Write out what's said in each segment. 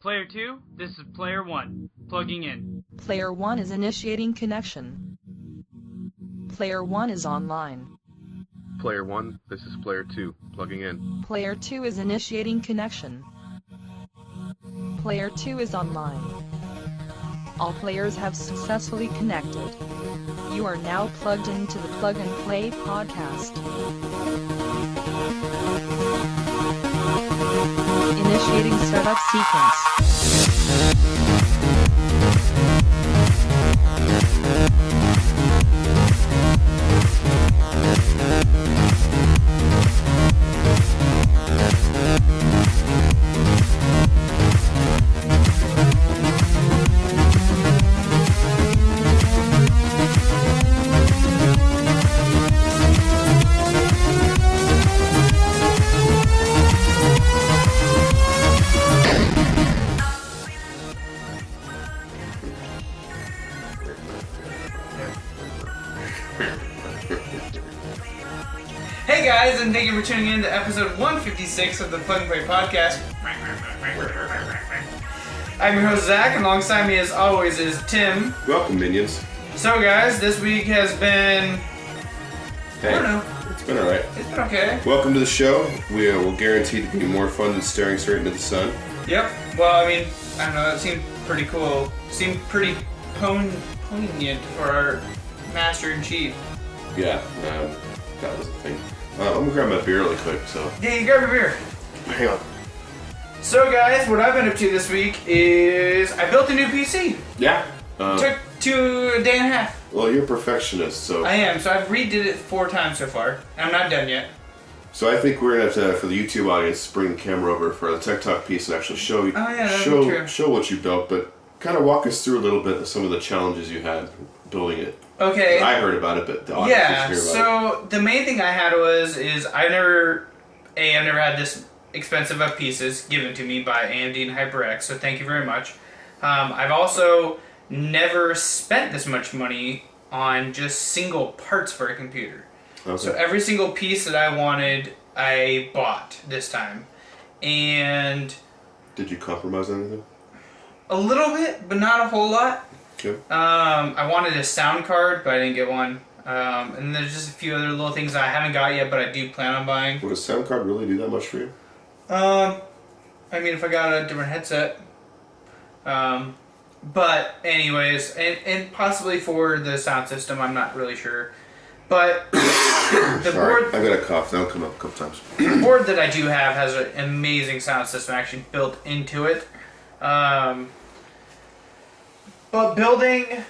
Player 2, this is Player 1. Plugging in. Player 1 is initiating connection. Player 1 is online. Player 1, this is Player 2. Plugging in. Player 2 is initiating connection. Player 2 is online. All players have successfully connected. You are now plugged into the Plug and Play podcast. Initiating startup sequence. Hey guys, and thank you for tuning in to episode 156 of the Plug and Play podcast. I'm your host Zach, and alongside me as always is Tim. Welcome, minions. So guys, this week has been... Hey, I don't know. it's been alright. It's been okay. Welcome to the show. We will guarantee to be more fun than staring straight into the sun. Yep. Well, I mean, I don't know, it seemed pretty cool. Seemed pretty poignant for our Master-in-Chief. Yeah, that was a thing. I'm gonna grab my beer really quick, so... Yeah, you grab your beer. Hang on. So guys, what I've been up to this week is I built a new PC. Yeah. Took a day and a half. Well, you're a perfectionist, so... I am, so I've redid it 4 times so far, and I'm not done yet. So I think we're gonna have to, for the YouTube audience, bring the camera over for the Tech Talk piece and actually show show what you built, but kind of walk us through a little bit of some of the challenges you had building it. Okay. I heard about it, but the audience yeah. didn't hear about So the main thing I had I've never had this expensive of pieces given to me by AMD and HyperX, so thank you very much. I've also never spent this much money on just single parts for a computer. Okay. So every single piece that I wanted, I bought this time. And... Did you compromise anything? A little bit, but not a whole lot. Okay. I wanted a sound card, but I didn't get one. And there's just a few other little things I haven't got yet, but I do plan on buying. Would a sound card really do that much for you? I mean, if I got a different headset. But anyways, and possibly for the sound system, I'm not really sure. But the Sorry, board... I got a cough. That'll come up a couple times. The board that I do have has an amazing sound system actually built into it. But building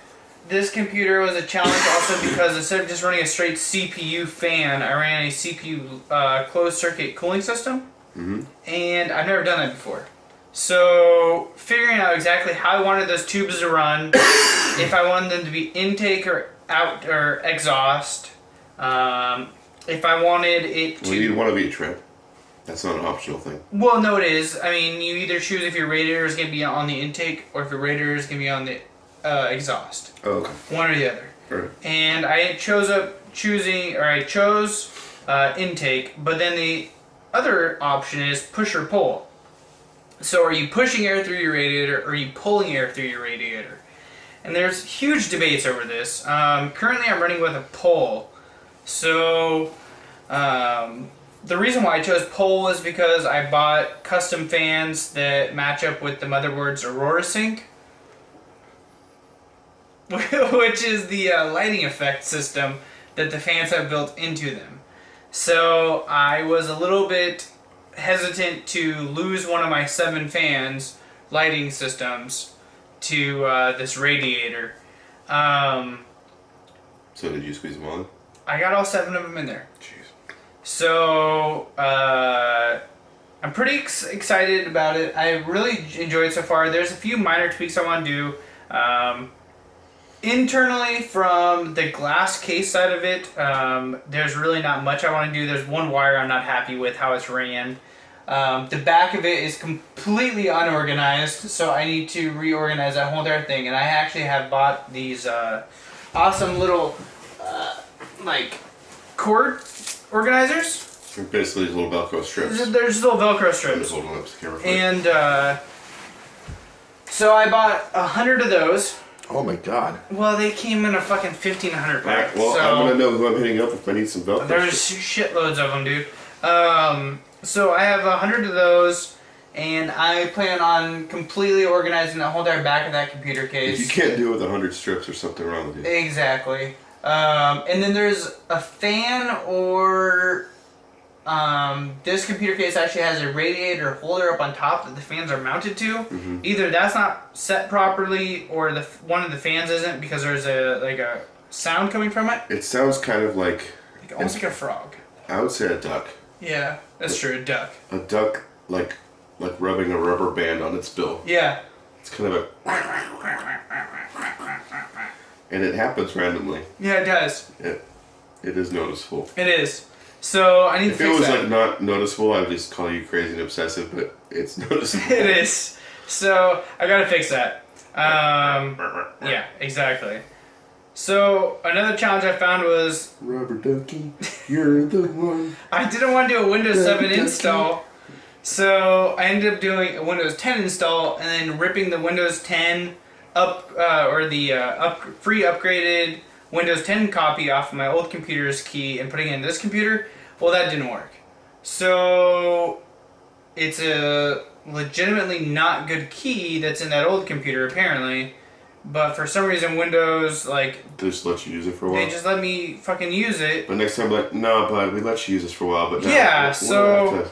this computer was a challenge also because instead of just running a straight CPU fan, I ran a CPU closed circuit cooling system. Mm-hmm. And I've never done that before. So figuring out exactly how I wanted those tubes to run, if I wanted them to be intake or out or exhaust, if I wanted it to... We need one of each, right? That's not an optional thing. Well, no, it is. I mean, you either choose if your radiator is going to be on the intake or if your radiator is going to be on the exhaust. Oh, okay. One or the other. Right. And I chose intake, but then the other option is push or pull. So are you pushing air through your radiator or are you pulling air through your radiator? And there's huge debates over this. Currently I'm running with a pull. So the reason why I chose pull is because I bought custom fans that match up with the motherboard's Aurora Sync, which is the lighting effect system that the fans have built into them. So I was a little bit hesitant to lose one of my 7 fans lighting systems to this radiator. So did you squeeze them all in? I got all 7 of them in there. Jeez. So I'm pretty excited about it. I really enjoyed it so far. There's a few minor tweaks I want to do. Internally, from the glass case side of it, there's really not much I want to do. There's one wire I'm not happy with how it's ran. The back of it is completely unorganized, so I need to reorganize that whole entire thing. And I actually have bought these awesome little like cord organizers. Basically, these little Velcro strips. There's little Velcro I'm strips. just holding up the camera for you. And So I bought 100 of those. Oh my god. Well, they came in a fucking 1,500 pack. Well, so I'm gonna know who I'm hitting up if I need some Velcro. there's shitloads of them, dude. So I have 100 of those, and I plan on completely organizing the whole entire back of that computer case. If you can't do it with 100 strips, there's something wrong with you. Exactly. And then there's a fan or... this computer case actually has a radiator holder up on top that the fans are mounted to. Mm-hmm. Either that's not set properly, or one of the fans isn't because there's a sound coming from it. It sounds kind of like almost like a frog. I would say a duck. Yeah, that's true. A duck. A duck, like rubbing a rubber band on its bill. Yeah. It's kind of a. And it happens randomly. Yeah, it does. It is noticeable. It is. So I need to fix that. If it was like not noticeable, I'd just call you crazy and obsessive, but it's noticeable. It is. So I gotta fix that. Yeah, exactly. So another challenge I found was Rubber ducky, you're the one. I didn't want to do a Windows 7 install, so I ended up doing a Windows 10 install and then ripping the Windows 10 up or the free upgraded Windows 10 copy off of my old computer's key and putting it in this computer. Well, that didn't work. So it's a legitimately not good key that's in that old computer apparently. But for some reason, Windows, like... They just let you use it for a while? They just let me fucking use it. But next time, like, no, but we let you use this for a while, but now... Yeah, so...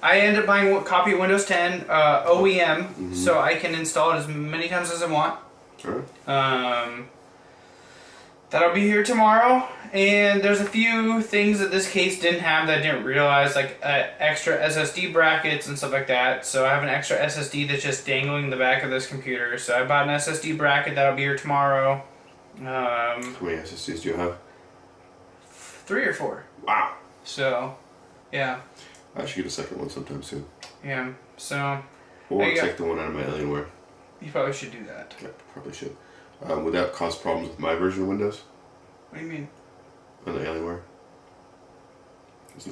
I ended up buying a copy of Windows 10 OEM, so I can install it as many times as I want. Alright. That'll be here tomorrow. And there's a few things that this case didn't have that I didn't realize, like extra SSD brackets and stuff like that. So I have an extra SSD that's just dangling in the back of this computer. So I bought an SSD bracket that'll be here tomorrow. How many SSDs do you have? 3 or 4. Wow. So, yeah. I should get a second one sometime soon. Yeah, so... Or take the one out of my Alienware. You probably should do that. Yeah, probably should. Would that cause problems with my version of Windows? What do you mean? On the Alienware?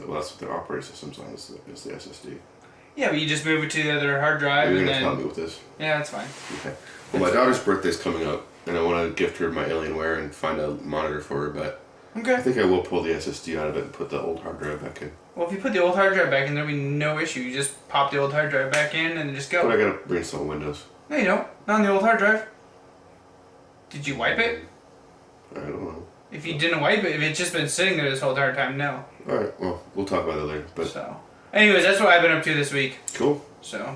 Well, that's what their operating system's on, is the SSD. Yeah, but you just move it to the other hard drive You're and going to then... help me with this? Yeah, that's fine. Okay. Well, my daughter's birthday's coming up, and I want to gift her my Alienware and find a monitor for her, but Okay. I think I will pull the SSD out of it and put the old hard drive back in. Well, if you put the old hard drive back in, there'll be no issue. You just pop the old hard drive back in and just go. But I got to reinstall Windows. No, you don't. Not on the old hard drive. Did you wipe it? I don't know. If you didn't wipe it, if it's just been sitting there this whole entire time, no. Alright, well, we'll talk about that later. But So, anyways, that's what I've been up to this week. cool. So,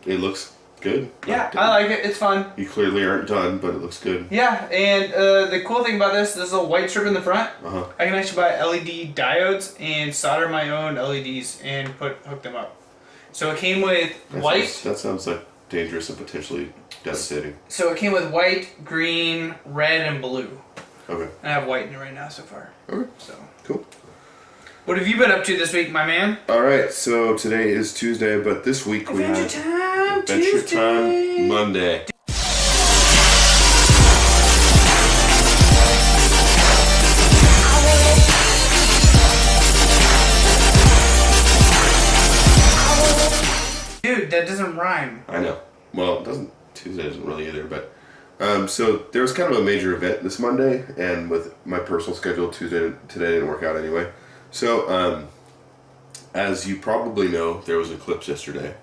It looks good. yeah, I like it. It's fun. You clearly aren't done, but it looks good. Yeah, and the cool thing about this little white strip in the front, I can actually buy LED diodes and solder my own LEDs and hook them up. So it came with white. That sounds like dangerous and potentially devastating. So it came with white, green, red, and blue. Okay. And I have white in it right now so far. Okay. So Cool. what have you been up to this week, my man? Alright, so today is Tuesday, but this week we have Adventure Time Monday. Dude, that doesn't rhyme. I know. Well, it doesn't. Tuesday doesn't really either, but so there was kind of a major event this Monday, and with my personal schedule, today didn't work out anyway. So, as you probably know, there was an eclipse yesterday.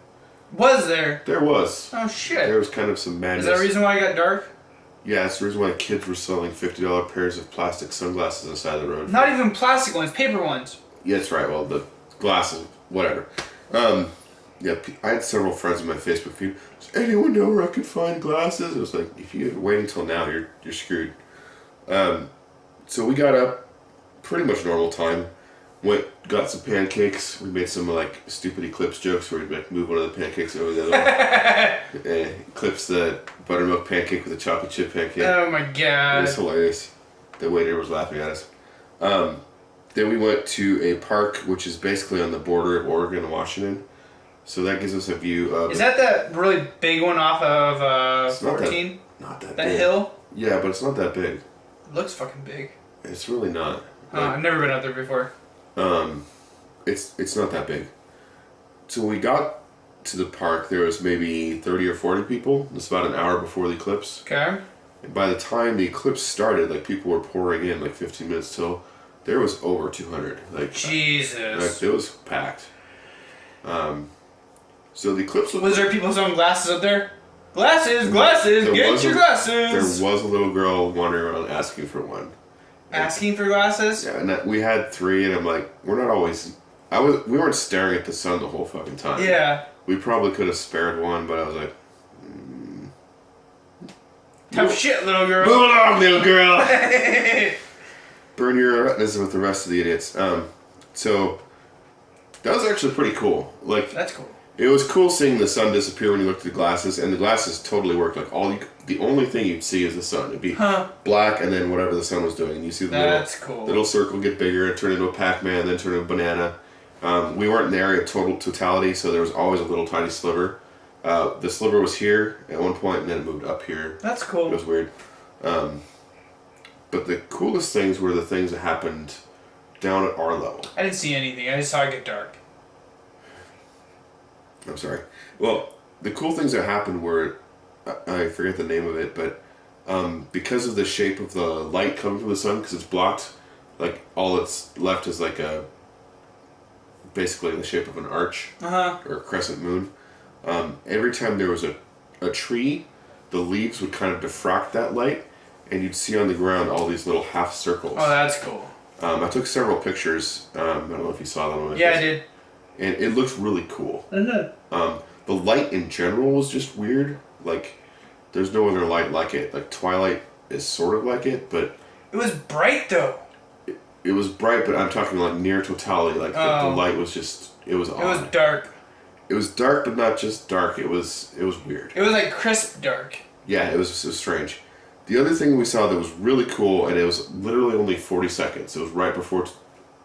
Was there? There was. Oh shit. There was kind of some madness. Is that the reason why it got dark? Yeah, that's the reason why kids were selling $50 pairs of plastic sunglasses on the side of the road. Not even plastic ones, paper ones. Yeah, that's right. Well, the glasses, whatever. Yeah, I had several friends in my Facebook feed. Does anyone know where I could find glasses? It was like, if you wait until now, you're screwed. So we got up, pretty much normal time. Got some pancakes. We made some like stupid eclipse jokes where we'd like move one of the pancakes over the other one. And eclipse the buttermilk pancake with a chocolate chip pancake. Oh my god. It was hilarious. The waiter was laughing at us. Then we went to a park which is basically on the border of Oregon and Washington. So that gives us a view of... Is that the really big one off of 14? Not that big. That hill? Yeah, but it's not that big. It looks fucking big. It's really not. I've never been out there before. It's not that big. So we got to the park, there was maybe 30 or 40 people. It's about an hour before the eclipse. Okay. And by the time the eclipse started, like people were pouring in, like 15 minutes till, there was over 200. Like Jesus. Like, it was packed. So the eclipse was there people selling glasses up there? Glasses, get your glasses. There was a little girl wandering around asking for one. Asking for glasses? Yeah, and we had 3, and I'm like, we're not always. We weren't staring at the sun the whole fucking time. Yeah. We probably could have spared one, but I was like, tough shit, little girl. Move along, little girl. Burn your retinas with the rest of the idiots. So that was actually pretty cool. Like, that's cool. It was cool seeing the sun disappear when you looked at the glasses, and the glasses totally worked. Like the only thing you'd see is the sun. It'd be black, and then whatever the sun was doing, and you see the little circle get bigger, and turn into a Pac-Man, then turn into a banana. We weren't in the area of totality, so there was always a little tiny sliver. The sliver was here at one point, and then it moved up here. That's cool. It was weird. But the coolest things were the things that happened down at our level. I didn't see anything. I just saw it get dark. I'm sorry. Well, the cool things that happened were, I forget the name of it, but because of the shape of the light coming from the sun, because it's blocked, like all that's left is like basically the shape of an arch or a crescent moon. Every time there was a tree, the leaves would kind of diffract that light, and you'd see on the ground all these little half circles. Oh, that's cool. I took several pictures. I don't know if you saw them. Yeah, I did. And it looked really cool. The light in general was just weird. Like, there's no other light like it. Like, Twilight is sort of like it, but... It was bright, though. It was bright, but I'm talking like near totality. Like, the light was just... It was odd. It was dark. It was dark, but not just dark. It was weird. It was like crisp dark. Yeah, it was strange. The other thing we saw that was really cool, and it was literally only 40 seconds. It was right before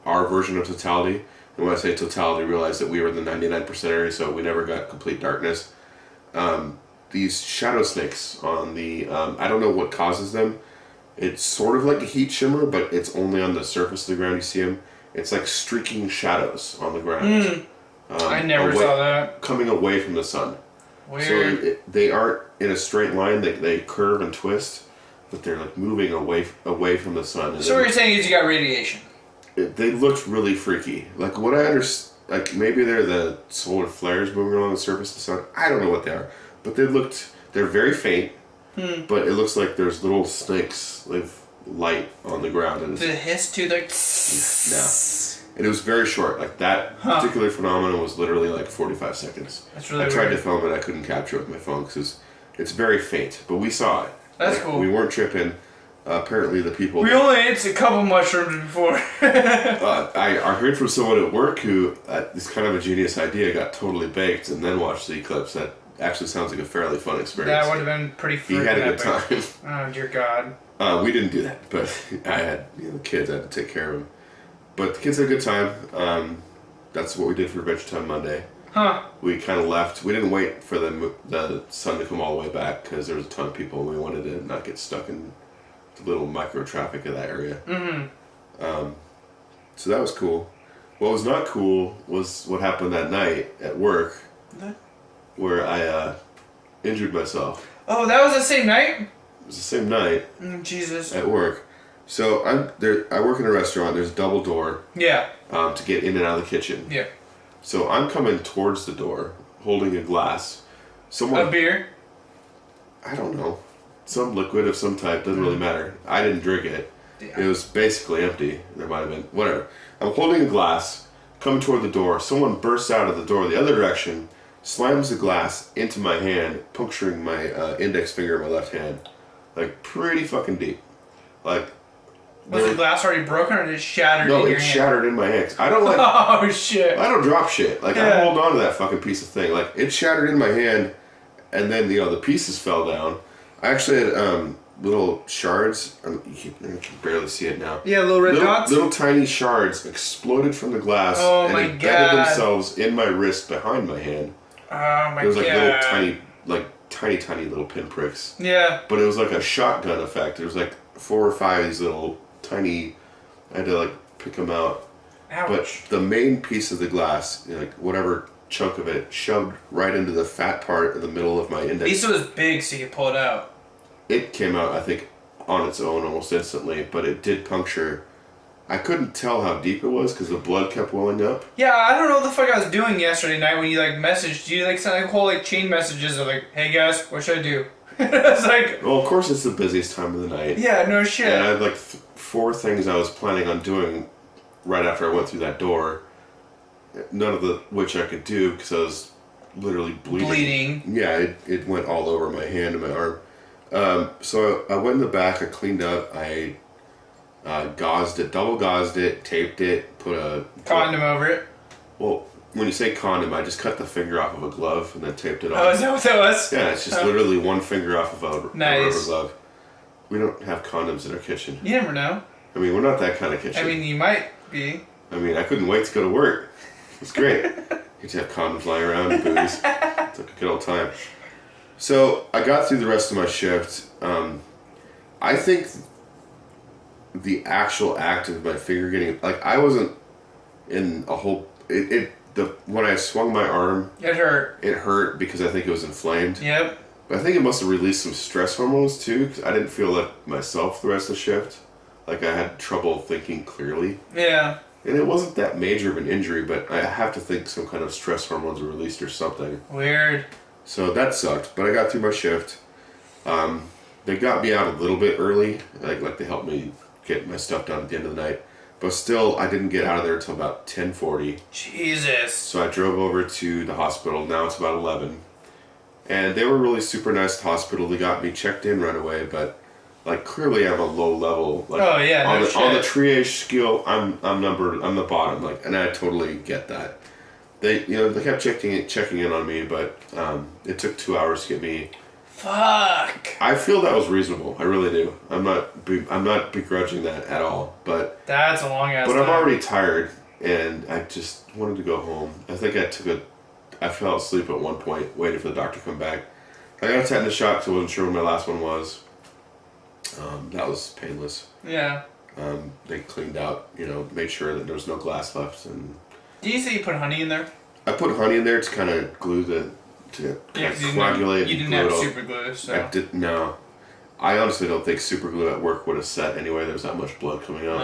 our version of totality. And when I say totality, realize that we were in the 99% area, so we never got complete darkness. These shadow snakes on the... I don't know what causes them. It's sort of like a heat shimmer, but it's only on the surface of the ground you see them. It's like streaking shadows on the ground. I never saw that. Coming away from the sun. Weird. So they aren't in a straight line. They curve and twist, but they're like moving away from the sun. And so what you're saying is you got radiation. They looked really freaky. Like what I understand, like maybe they're the solar flares moving along the surface of the sun. I don't know what they are, but they're very faint. But it looks like there's little snakes with light on the ground. And did it hiss too? Like no. And it was very short. Like that particular phenomenon was literally like 45 seconds. That's really I tried weird. to film it. I couldn't capture it with my phone because it's very faint. But we saw it. That's cool. We weren't tripping. Apparently the people... We only ate a couple mushrooms before. I heard from someone at work who, this kind of a genius idea, got totally baked and then watched the eclipse. That actually sounds like a fairly fun experience. That would have been pretty freaking He had a good epic. time. Oh, dear God. We didn't do that, but I had the kids. I had to take care of them. But the kids had a good time. That's what we did for Adventure Time Monday. We kind of left. We didn't wait for the sun to come all the way back because there was a ton of people and we wanted to not get stuck in the little micro traffic of that area. So that was cool. What was not cool was what happened that night at work where I injured myself. Oh, that was the same night? It was the same night. Jesus. At work. So I work in a restaurant. There's a double door. Yeah. To get in and out of the kitchen. Yeah. So I'm coming towards the door, holding a glass. A beer? I don't know. Some liquid of some type, doesn't really matter. I didn't drink it. Yeah. It was basically empty. There might have been, whatever. I'm holding a glass, coming toward the door. Someone bursts out of the door the other direction, slams the glass into my hand, puncturing my index finger in my left hand. Like, pretty fucking deep. Like... Was the glass already broken or did it shatter in your hand? No, it shattered in my hand. I don't like... Oh, shit. I don't drop shit. Like, I hold on to that fucking piece of thing. Like, it shattered in my hand, and then, the pieces fell down. I actually had little shards. You can barely see it now. Yeah, little red dots? Little tiny shards exploded from the glass and embedded themselves in my wrist behind my hand. Oh, my God. It was like tiny little pinpricks. Yeah. But it was like a shotgun effect. There was like 4 or 5 of these little tiny... I had to, pick them out. Ouch. But the main piece of the glass, whatever chunk of it shoved right into the fat part in the middle of my index. At least it was big so you could pull it out. It came out, I think, on its own almost instantly, but it did puncture. I couldn't tell how deep it was because the blood kept welling up. Yeah, I don't know what the fuck I was doing yesterday night when you like messaged. You like sent like whole like chain messages of like, hey guys, what should I do? I was like, Well, of course it's the busiest time of the night. yeah, no shit. And I had like 4 things I was planning on doing right after I went through that door. None of which I could do because I was literally bleeding. Yeah, it went all over my hand and my arm. So I went in the back, I cleaned up, I gauzed it, double gauzed it, taped it, put a... Condom over it. Well, when you say condom, I just cut the finger off of a glove and then taped it on. Oh, is that what that was? Yeah, it's just literally one finger off of a Nice. rubber glove. We don't have condoms in our kitchen. You never know. I mean, we're not that kind of kitchen. I mean, you might be. I mean, I couldn't wait to go to work. It's great. You just have condoms lying around and booze. It's like a good old time. So I got through the rest of my shift. I think the actual act of my finger getting, like, I wasn't in a whole. When I swung my arm, It hurt. it hurt because I think it was inflamed. Yep. But I think it must have released some stress hormones too, because I didn't feel like myself the rest of the shift. Like I had trouble thinking clearly. Yeah. And it wasn't that major of an injury, but I have to think some kind of stress hormones were released or something. Weird. So that sucked, but I got through my shift. They got me out a little bit early, like they helped me get my stuff done at the end of the night. But still, I didn't get out of there until about 10:40. Jesus. So I drove over to the hospital. Now it's about 11. And they were really super nice at the hospital. They got me checked in right away, but like clearly I'm a low level. Like, Oh, yeah, no on the shit. triage scale, I'm the bottom. Like, and I totally get that. They kept checking in on me, but it took 2 hours to get me. Fuck. I feel that was reasonable. I really do. I'm not begrudging that at all. But That's a long ass I'm time. already tired, and I just wanted to go home. I think I fell asleep at one point, waiting for the doctor to come back. I got a tetanus shot because I wasn't sure when my last one was. That was painless. Yeah. They cleaned out, made sure that there was no glass left, and Did you say you put honey in there? I put honey in there to kind of glue to coagulate. You didn't have super glue, so. I did no. I honestly don't think super glue at work would have set anyway. There was that much blood coming out.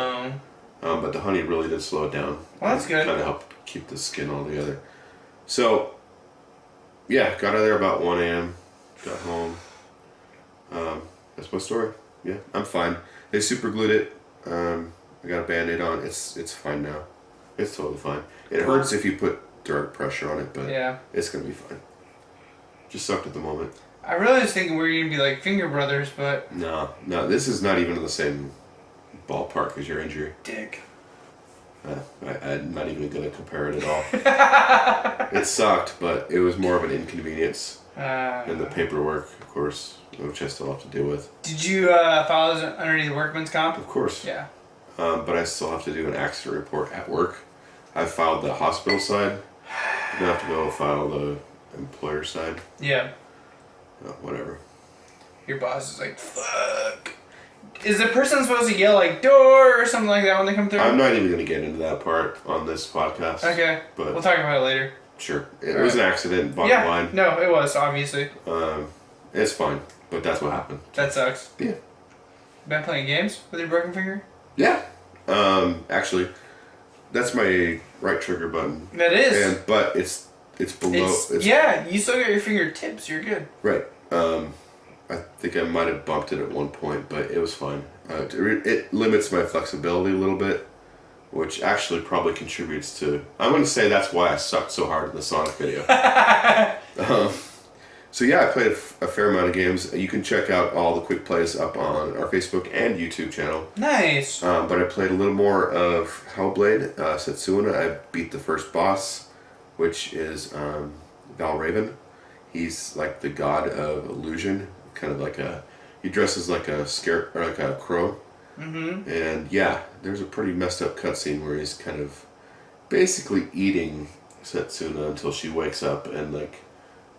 No. But the honey really did slow it down. Well, that's good. Kind of helped keep the skin all together. So, yeah, got out of there about 1 a.m. Got home. That's my story. Yeah, I'm fine. They super glued it. I got a Band-Aid on. It's fine now. It's totally fine. It hurts if you put direct pressure on it, but Yeah. it's gonna be fine. Just sucked at the moment. I really was thinking we were going to be like finger brothers, but. No, this is not even in the same ballpark as your injury. Dick. I'm not even going to compare it at all. It sucked, but it was more of an inconvenience. And the paperwork, of course, which I still have to deal with. Did you file this underneath the workman's comp? Of course. Yeah. But I still have to do an accident report at work. I filed the hospital side. I have to go file the employer side. Yeah. Whatever. Your boss is like, fuck. Is the person supposed to yell like, door or something like that when they come through? I'm not even going to get into that part on this podcast. Okay. But we'll talk about it later. Sure. It was an accident, bottom Yeah. line. No, it was, obviously. It's fine, but that's what happened. That sucks. Yeah. Been playing games with your broken finger? Yeah. Actually, that's my right trigger button. That is. But it's below. Yeah, you still got your fingertips. You're good. Right. I think I might have bumped it at one point, but it was fine. It limits my flexibility a little bit, which actually probably contributes to... I'm going to say that's why I sucked so hard in the Sonic video. So yeah, I played a fair amount of games. You can check out all the quick plays up on our Facebook and YouTube channel. Nice. But I played a little more of Hellblade, Setsuna. I beat the first boss, which is Valraven. He's like the god of illusion, kind of like he dresses like a or like a crow. Mm-hmm. And yeah, there's a pretty messed up cutscene where he's kind of basically eating Setsuna until she wakes up and like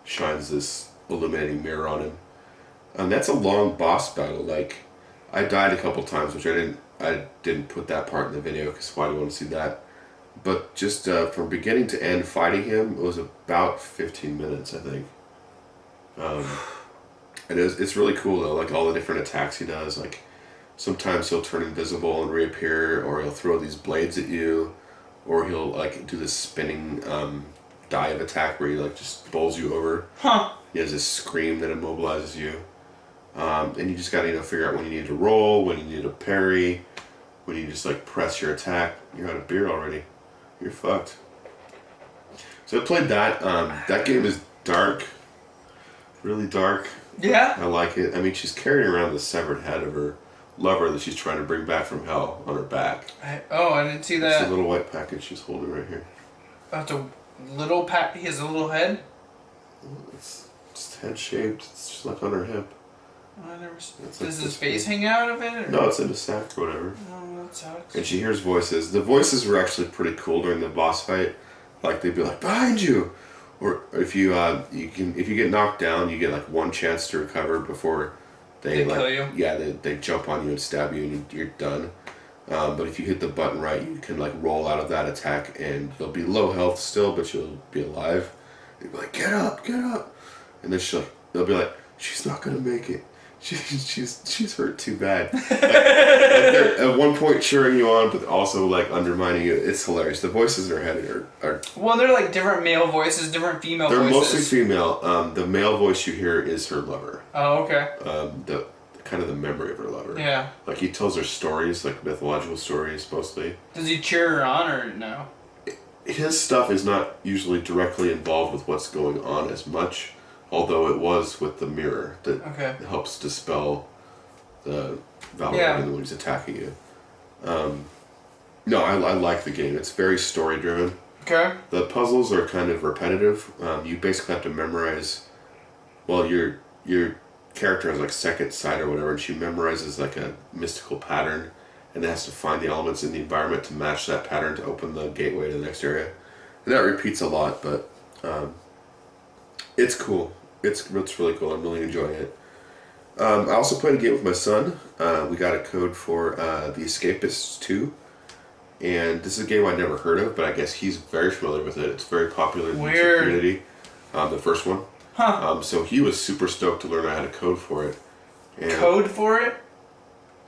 shines this illuminating mirror on him. And that's a long boss battle. Like, I died a couple times, which I didn't put that part in the video because why do you want to see that? but just from beginning to end fighting him, it was about 15 minutes, I think. It's really cool though, like all the different attacks he does. Like sometimes he'll turn invisible and reappear, or he'll throw these blades at you, or he'll like do this spinning dive attack where he like just bowls you over. Huh. He has this scream that immobilizes you. And you just gotta figure out when you need to roll, when you need to parry, when you just like press your attack. You're out of beer already. You're fucked. So I played that. That game is dark. Really dark. Yeah? I like it. I mean, she's carrying around the severed head of her lover that she's trying to bring back from hell on her back. I didn't see It's that. a little white package she's holding right here. Oh, it's a little pack. He has a little head? It's just head shaped. It's just like on her hip. Oh, I never. It's Does like his this face big. hang out of it? Or? No, it's in a sack or whatever. Oh, that sucks. And she hears voices. The voices were actually pretty cool during the boss fight. Like they'd be like, "Behind you," or if you get knocked down, you get like one chance to recover before they like kill you. Yeah, they jump on you and stab you and you're done. But if you hit the button right, you can like roll out of that attack and you'll be low health still, but you'll be alive. You'll be like, "Get up, get up," and then they'll be like, "She's not gonna make it. She's hurt too bad." Like they're at one point cheering you on, but also like undermining you. It's hilarious. The voices in her head are Well, they're like different male voices, different female they're voices. mostly female. The male voice you hear is her lover. Oh, okay. The kind of the memory of her lover. Yeah. Like he tells her stories, like mythological stories mostly. Does he cheer her on or no? His stuff is not usually directly involved with what's going on as much, although it was with the mirror that helps dispel the Valor when he's attacking you. No, I like the game. It's very story driven. Okay. The puzzles are kind of repetitive. You basically have to memorize. Well, your character has like second sight or whatever, and she memorizes like a mystical pattern, and has to find the elements in the environment to match that pattern to open the gateway to the next area. And that repeats a lot, but it's cool. It's really cool. I'm really enjoying it. I also played a game with my son. We got a code for the Escapist 2. And this is a game I'd never heard of, but I guess he's very familiar with it. It's very popular in the YouTube community. The first one. Huh. So he was super stoked to learn I had a code for it. And Code for it?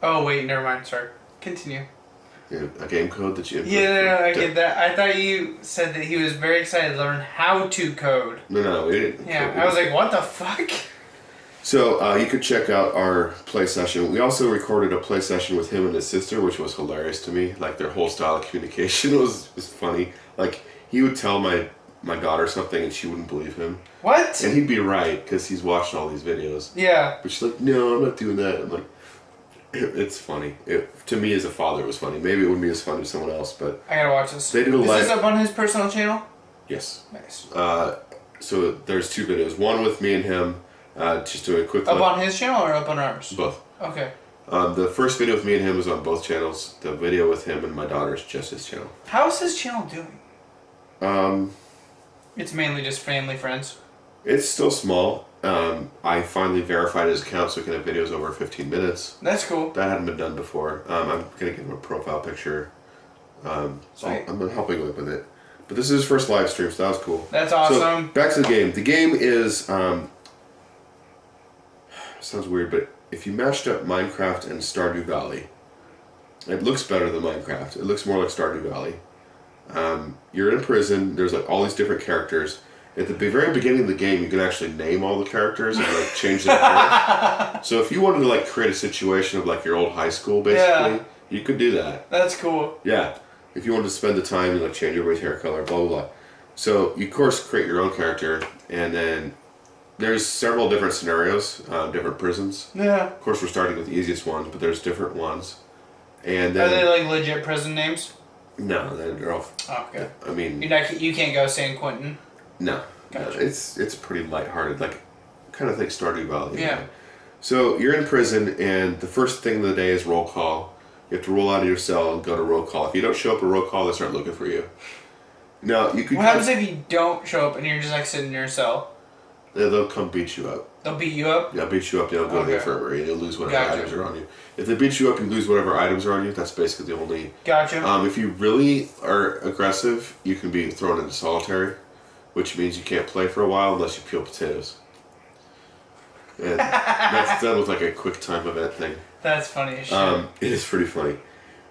Oh, wait, never mind. Sorry. Continue. a game code that you input. Yeah, I get that. I thought you said that he was very excited to learn how to code. No, we didn't. Yeah, I was like, what the fuck? So you could check out our play session. We also recorded a play session with him and his sister, which was hilarious to me. Like their whole style of communication was funny. Like he would tell my daughter something and she wouldn't believe him. What? And he'd be right because he's watched all these videos. Yeah. But she's like, "No, I'm not doing that." I'm like, it's funny. To me as a father, it was funny. Maybe it wouldn't be as funny to someone else, but I gotta watch this. They did a Is this live- up on his personal channel? yes. Nice. So there's two videos. One with me and him, just doing a quick Up look. on his channel or up on ours? Both. Okay. The first video with me and him is on both channels. The video with him and my daughter is just his channel. How's his channel doing? It's mainly just family friends. It's still small. I finally verified his account so we can have videos over 15 minutes. That's cool. That hadn't been done before. I'm going to give him a profile picture. I'm helping him with it. But this is his first live stream, so that was cool. That's awesome. So, back to the game. The game is... sounds weird, but if you matched up Minecraft and Stardew Valley, it looks better than Minecraft. It looks more like Stardew Valley. You're in a prison. There's like all these different characters. At the very beginning of the game, you can actually name all the characters and like change their appearance. So if you wanted to like create a situation of like your old high school, basically, you could do that. That's cool. Yeah. If you wanted to spend the time and like change everybody's hair color, blah blah blah. So you of course create your own character, and then there's several different scenarios, different prisons. Yeah. Of course, we're starting with the easiest ones, but there's different ones. And then Are they like legit prison names? no, they're all. Oh, okay. I mean, You can't go San Quentin. no, Gotcha. no, it's pretty lighthearted, like kind of like Stardew Valley. Yeah. So you're in prison, and the first thing of the day is roll call. You have to roll out of your cell and go to roll call. If you don't show up at roll call, they start looking for you. Now you could. What happens if you don't show up and you're just like sitting in your cell? They'll come beat you up. They'll beat you up? Yeah, beat you up. They'll go to the infirmary and you'll lose whatever items are on you. If they beat you up and lose whatever items are on you, that's basically the only... Gotcha. If you really are aggressive, you can be thrown into solitary, which means you can't play for a while unless you peel potatoes. And that's done with like a quick time event thing. That's funny as shit. It is pretty funny.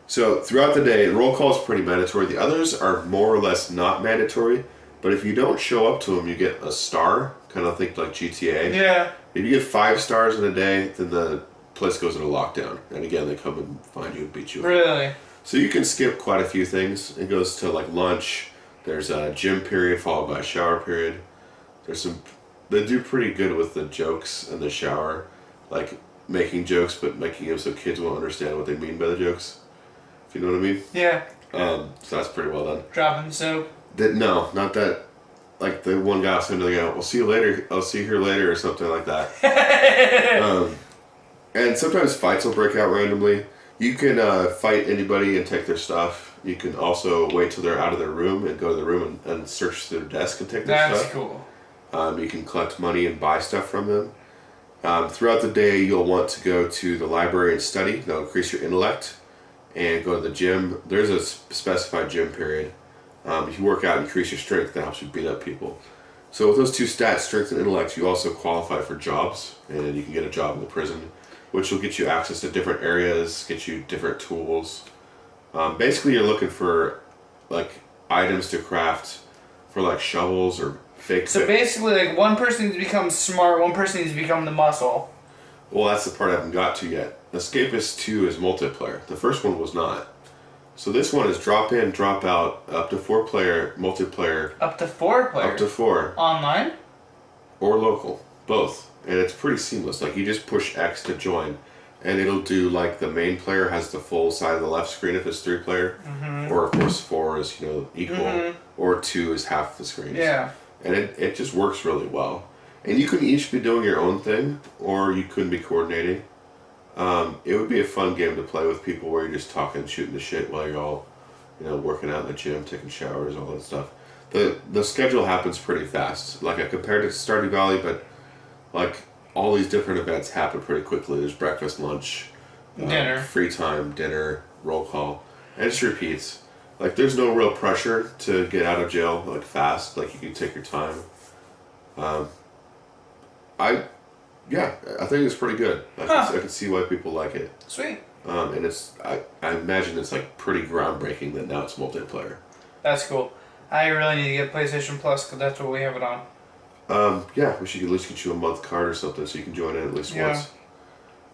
So throughout the day, roll call is pretty mandatory. The others are more or less not mandatory, but if you don't show up to them, you get a star. Kind of think like GTA. Yeah. If you get 5 stars in a day, then the place goes into lockdown. And again, they come and find you and beat you up. Really? So you can skip quite a few things. It goes to like lunch. There's a gym period followed by a shower period. There's some... They do pretty good with the jokes in the shower. Like making jokes, but making them so kids won't understand what they mean by the jokes. If you know what I mean? Yeah. So that's pretty well done. Dropping soap? No, not that. Like the one guy was saying to the guy, "We'll see you later. I'll see you here later," or something like that. And sometimes fights will break out randomly. You can fight anybody and take their stuff. You can also wait till they're out of their room and go to the room and search their desk and take their stuff. That's cool. You can collect money and buy stuff from them. Throughout the day, you'll want to go to the library and study. That'll increase your intellect. And go to the gym. There's a specified gym period. If you work out and increase your strength, that helps you beat up people. So with those 2 stats, strength and intellect, you also qualify for jobs. And you can get a job in the prison, which will get you access to different areas, get you different tools. Basically, you're looking for like items to craft for like shovels or fake... So basically, like one person needs to become smart, one person needs to become the muscle. Well, that's the part I haven't got to yet. Escapist 2 is multiplayer. The first one was not. So this one is drop in, drop out, up to 4-player, multiplayer. Up to 4 players? Up to 4. Online? Or local. Both. And it's pretty seamless. Like, you just push X to join. And it'll do, like, the main player has the full side of the left screen if it's 3-player. Mm-hmm. Or, of course, 4 is, equal. Mm-hmm. Or 2 is half the screen. Yeah. And it just works really well. And you could each be doing your own thing, or you couldn't be coordinating. It would be a fun game to play with people where you're just talking, shooting the shit while you're all, working out in the gym, taking showers, all that stuff. The schedule happens pretty fast. Like I compared it to Stardew Valley, but like all these different events happen pretty quickly. There's breakfast, lunch, dinner, free time, dinner, roll call, and it just repeats. Like there's no real pressure to get out of jail like fast. Like you can take your time. I think it's pretty good. I can see why people like it. Sweet. And it's I imagine it's like pretty groundbreaking that now it's multiplayer. That's cool. I really need to get PlayStation Plus because that's what we have it on. We should at least get you a month card or something so you can join in at least once.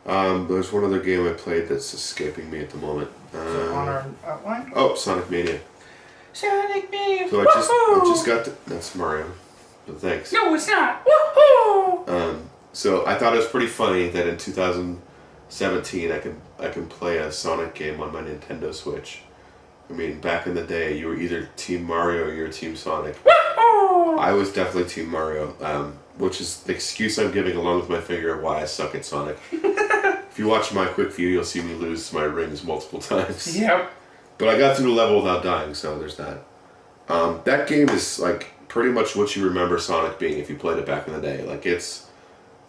There's one other game I played that's escaping me at the moment. On our outline? Oh, Sonic Mania. Sonic Mania. So I just got that's Mario. But thanks. No, it's not. Woohoo! So I thought it was pretty funny that in 2017 I can play a Sonic game on my Nintendo Switch. I mean, back in the day, you were either Team Mario or you were Team Sonic. Woohoo! I was definitely Team Mario, which is the excuse I'm giving along with my finger of why I suck at Sonic. If you watch my quick view, you'll see me lose my rings multiple times. Yep. But I got through the level without dying, so there's that. That game is like pretty much what you remember Sonic being if you played it back in the day. Like it's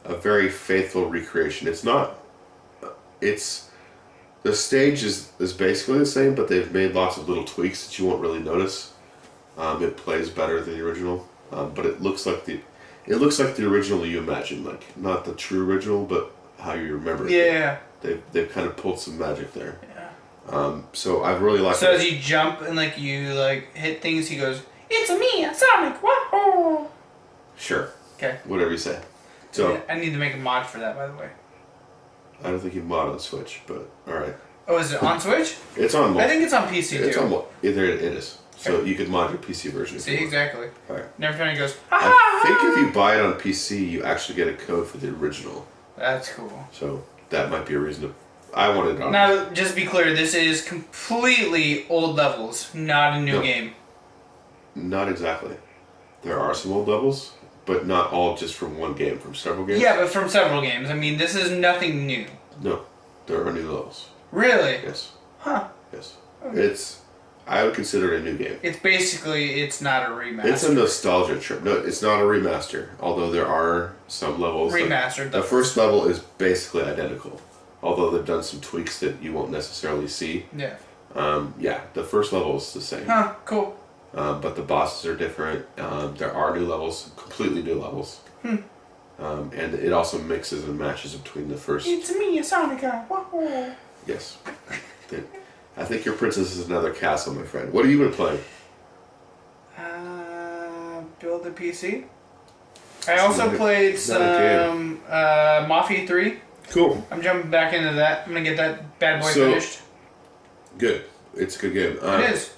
a very faithful recreation. The stage is basically the same, but they've made lots of little tweaks that you won't really notice. It plays better than the original, but it looks like the original you imagine, like not the true original, but how you remember it. Yeah. They've kind of pulled some magic there. Yeah. So I've really liked it. So as you jump and you hit things, he goes, "It's me, Sonic! Wahoo!" Sure. Okay. Whatever you say. So I need to make a mod for that, by the way. I don't think you mod on Switch, but alright. Oh, is it on Switch? It's on. I think it's on PC too. It's on. It is. So you could mod your PC version. See, exactly. Alright. And every time he goes, I think if you buy it on PC, you actually get a code for the original. That's cool. So that might be a reason to. I wanted it on. Now, just to be clear, this is completely old levels, not a new game. Not exactly. There are some old levels, but not all just from one game, from several games. Yeah, but from several games. I mean, this is nothing new. No, there are new levels. Really? Yes. Huh. Yes. Okay. I would consider it a new game. It's basically, it's not a remaster. It's a nostalgia trip. No, it's not a remaster. Although there are some levels. Remastered. The first level is basically identical. Although they've done some tweaks that you won't necessarily see. Yeah. Yeah, the first level is the same. Huh, cool. But the bosses are different. There are new levels, completely new levels. And it also mixes and matches between the first. It's me, Sonic. Whoa. Yes. I think your princess is another castle, my friend. What have you been playing? Build a PC. I also played some Mafia 3. Cool. I'm jumping back into that. I'm gonna get that bad boy finished. Good. It's a good game. It is.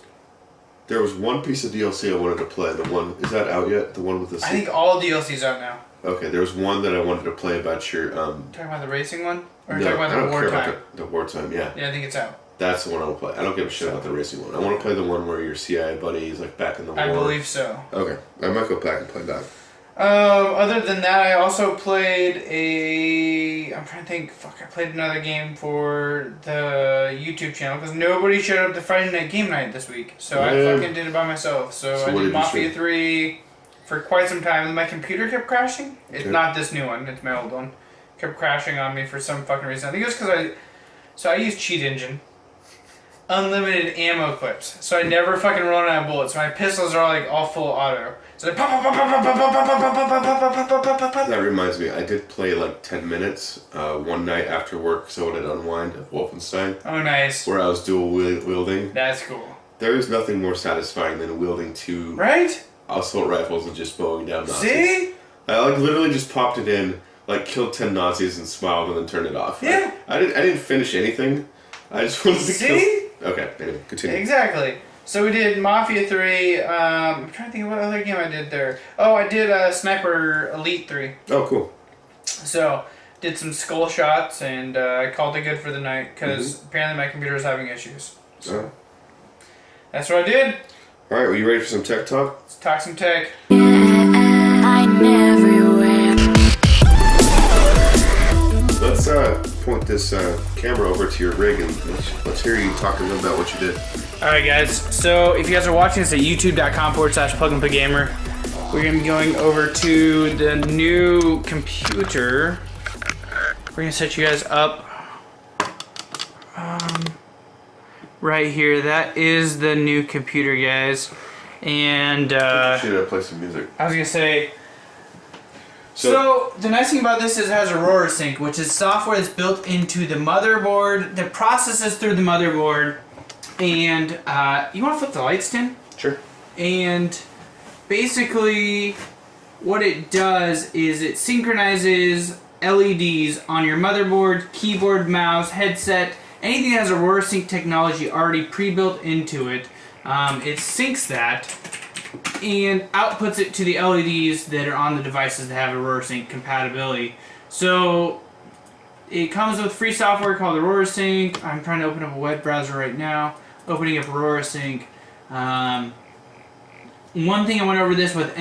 There was one piece of DLC I wanted to play. The one, is that out yet? The one with the. I think all DLC's out now. Okay, there was one that I wanted to play about your. Talking about the racing one, or no, talking about the wartime? The wartime, yeah. Yeah, I think it's out. That's the one I want to play. I don't give a shit about the racing one. I want to play the one where your CIA buddy is like back in the war. I believe so. Okay, I might go back and play that. Other than that, I also played I'm trying to think. Fuck, I played another game for the YouTube channel because nobody showed up to Friday Night Game Night this week. So I fucking did it by myself. So I did Mafia 3 for quite some time. My computer kept crashing. It's not this new one. It's my old one. Kept crashing on me for some fucking reason. I think it was because I use Cheat Engine. Unlimited ammo clips. So I never fucking run out of bullets. My pistols are like all full auto. So like, that reminds me, I did play like 10 minutes one night after work, so I would unwind of Wolfenstein. Oh, nice. Where I was dual wielding. That's cool. There is nothing more satisfying than wielding two assault rifles and just mowing down Nazis. See? I like literally just popped it in, like killed 10 Nazis and smiled and then turned it off. Yeah. I didn't finish anything. I just wanted to kill. Okay, anyway, continue. Exactly. So we did Mafia 3. I'm trying to think of what other game I did there. Oh, I did Sniper Elite 3. Oh, cool. So, did some skull shots and I called it good for the night because apparently my computer is having issues. So, that's what I did. Alright, well, you ready for some tech talk? Let's talk some tech. Let's point this camera over to your rig and let's hear you talk a little about what you did. Alright guys, so if you guys are watching this at youtube.com/plugandplaygamer, we're going to be going over to the new computer. We're going to set you guys up right here. That is the new computer, guys. And should play some music. I was going to say, so the nice thing about this is it has Aurora Sync, which is software that's built into the motherboard that processes through the motherboard. And you want to flip the lights, Tim? Sure. And basically what it does is it synchronizes LEDs on your motherboard, keyboard, mouse, headset, anything that has Aurora Sync technology already pre-built into it. It syncs that and outputs it to the LEDs that are on the devices that have Aurora Sync compatibility. So it comes with free software called Aurora Sync. I'm trying to open up a web browser right now. Opening up Aurora Sync. One thing I went over this with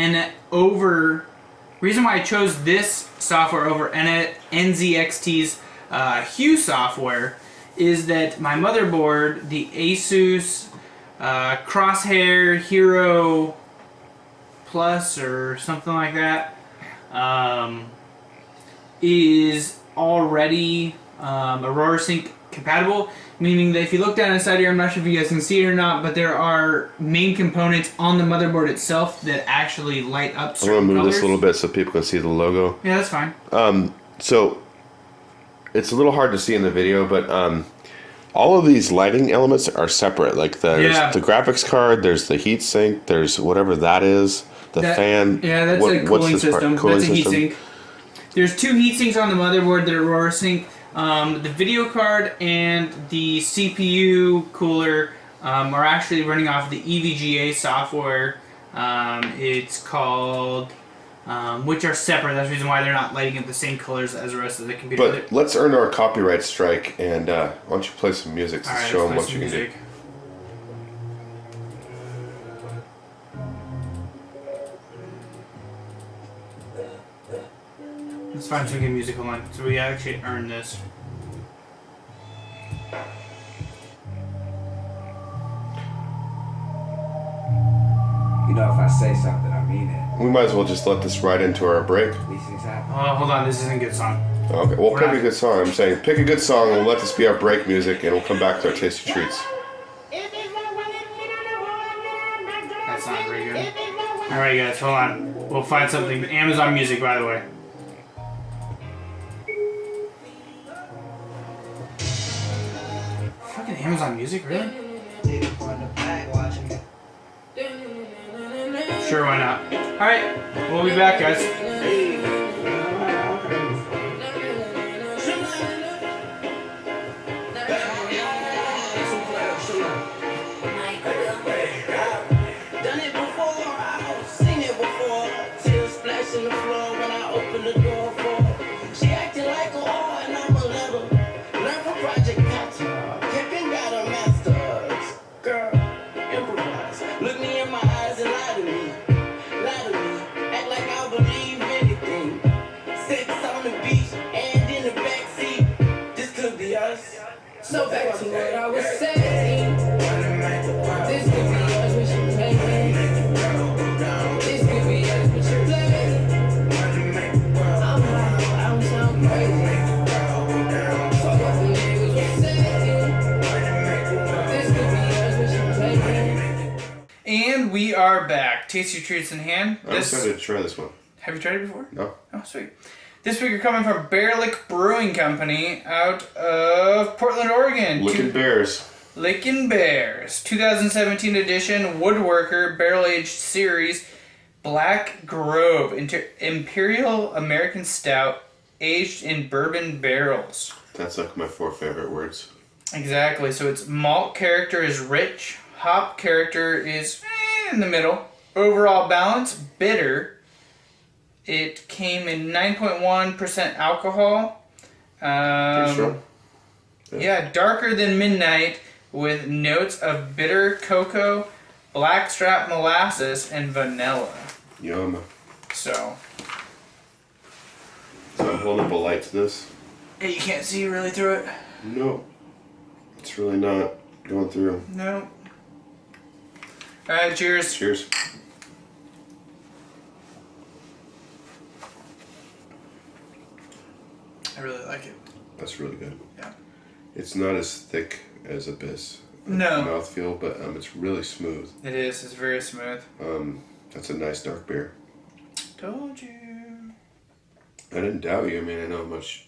reason why I chose this software over NZXT's Hue software is that my motherboard, the Asus Crosshair Hero Plus or something like that, is already Aurora Sync compatible, meaning that if you look down inside here, I'm not sure if you guys can see it or not, but there are main components on the motherboard itself that actually light up certain I'm going to move colors. this a little bit so people can see the logo. Yeah, that's fine. So it's a little hard to see in the video, but all of these lighting elements are separate. Like there's the graphics card, there's the heat sink, there's whatever that is, the fan. Yeah, that's a cooling system. That's a heat sink. There's two heat sinks on the motherboard that are Aurora Sync. The video card and the CPU cooler are actually running off the EVGA software. It's called, which are separate. That's the reason why they're not lighting up the same colors as the rest of the computer. But let's earn our copyright strike, and why don't you play some music to show them what you can do. Let's find some good musical line, so we actually earn this. You know, if I say something, I mean it. We might as well just let this ride into our break. These things happen. Oh, hold on. This isn't a good song. Okay, well, We're pick not- a good song. I'm saying pick a good song and we'll let this be our break music and we'll come back to our tasty treats. That's not very good. Alright, guys. Hold on. We'll find something. Amazon Music, by the way. Fucking Amazon Music, really? Sure, why not? Alright, we'll be back, guys. Done it before, I've seen it before. Tears splashing the floor when I open the door for her. She acting like a whore and I'm a little. Learn from Project Gotcha. Pippin got a master's. Girl, improvise. Look me in my eyes and lie to me. Lie to me. Act like I'll believe anything. Sex on the beach and in the backseat. This could be us. So back to what I was saying. This could be us when she play. This could be us when she play. I'm high, I'm sound crazy. Fuck what the niggas was saying. This could be us when she play. And we are back. Tasty treats in hand. I'm excited to try this one. Have you tried it before? No? Oh, sweet. This week we're coming from Bear Lick Brewing Company out of Portland, Oregon. Licking Bears. Lickin' Bears, 2017 edition woodworker barrel-aged series, Black Grove Imperial American Stout, aged in bourbon barrels. That's like my 4 favorite words. Exactly. So its malt character is rich, hop character is in the middle. Overall balance, bitter. It came in 9.1% alcohol. Pretty sure. Yeah, darker than midnight, with notes of bitter cocoa, blackstrap molasses, and vanilla. Yum. So, So I'm holding up a light to this. hey, you can't see really through it? No. It's really not going through. No. Alright, cheers. Cheers. I really like it. That's really good. Yeah. It's not as thick as Abyss. No. Mouthfeel, but it's really smooth. It is. It's very smooth. That's a nice dark beer. Told you. I didn't doubt you. I mean, I know how much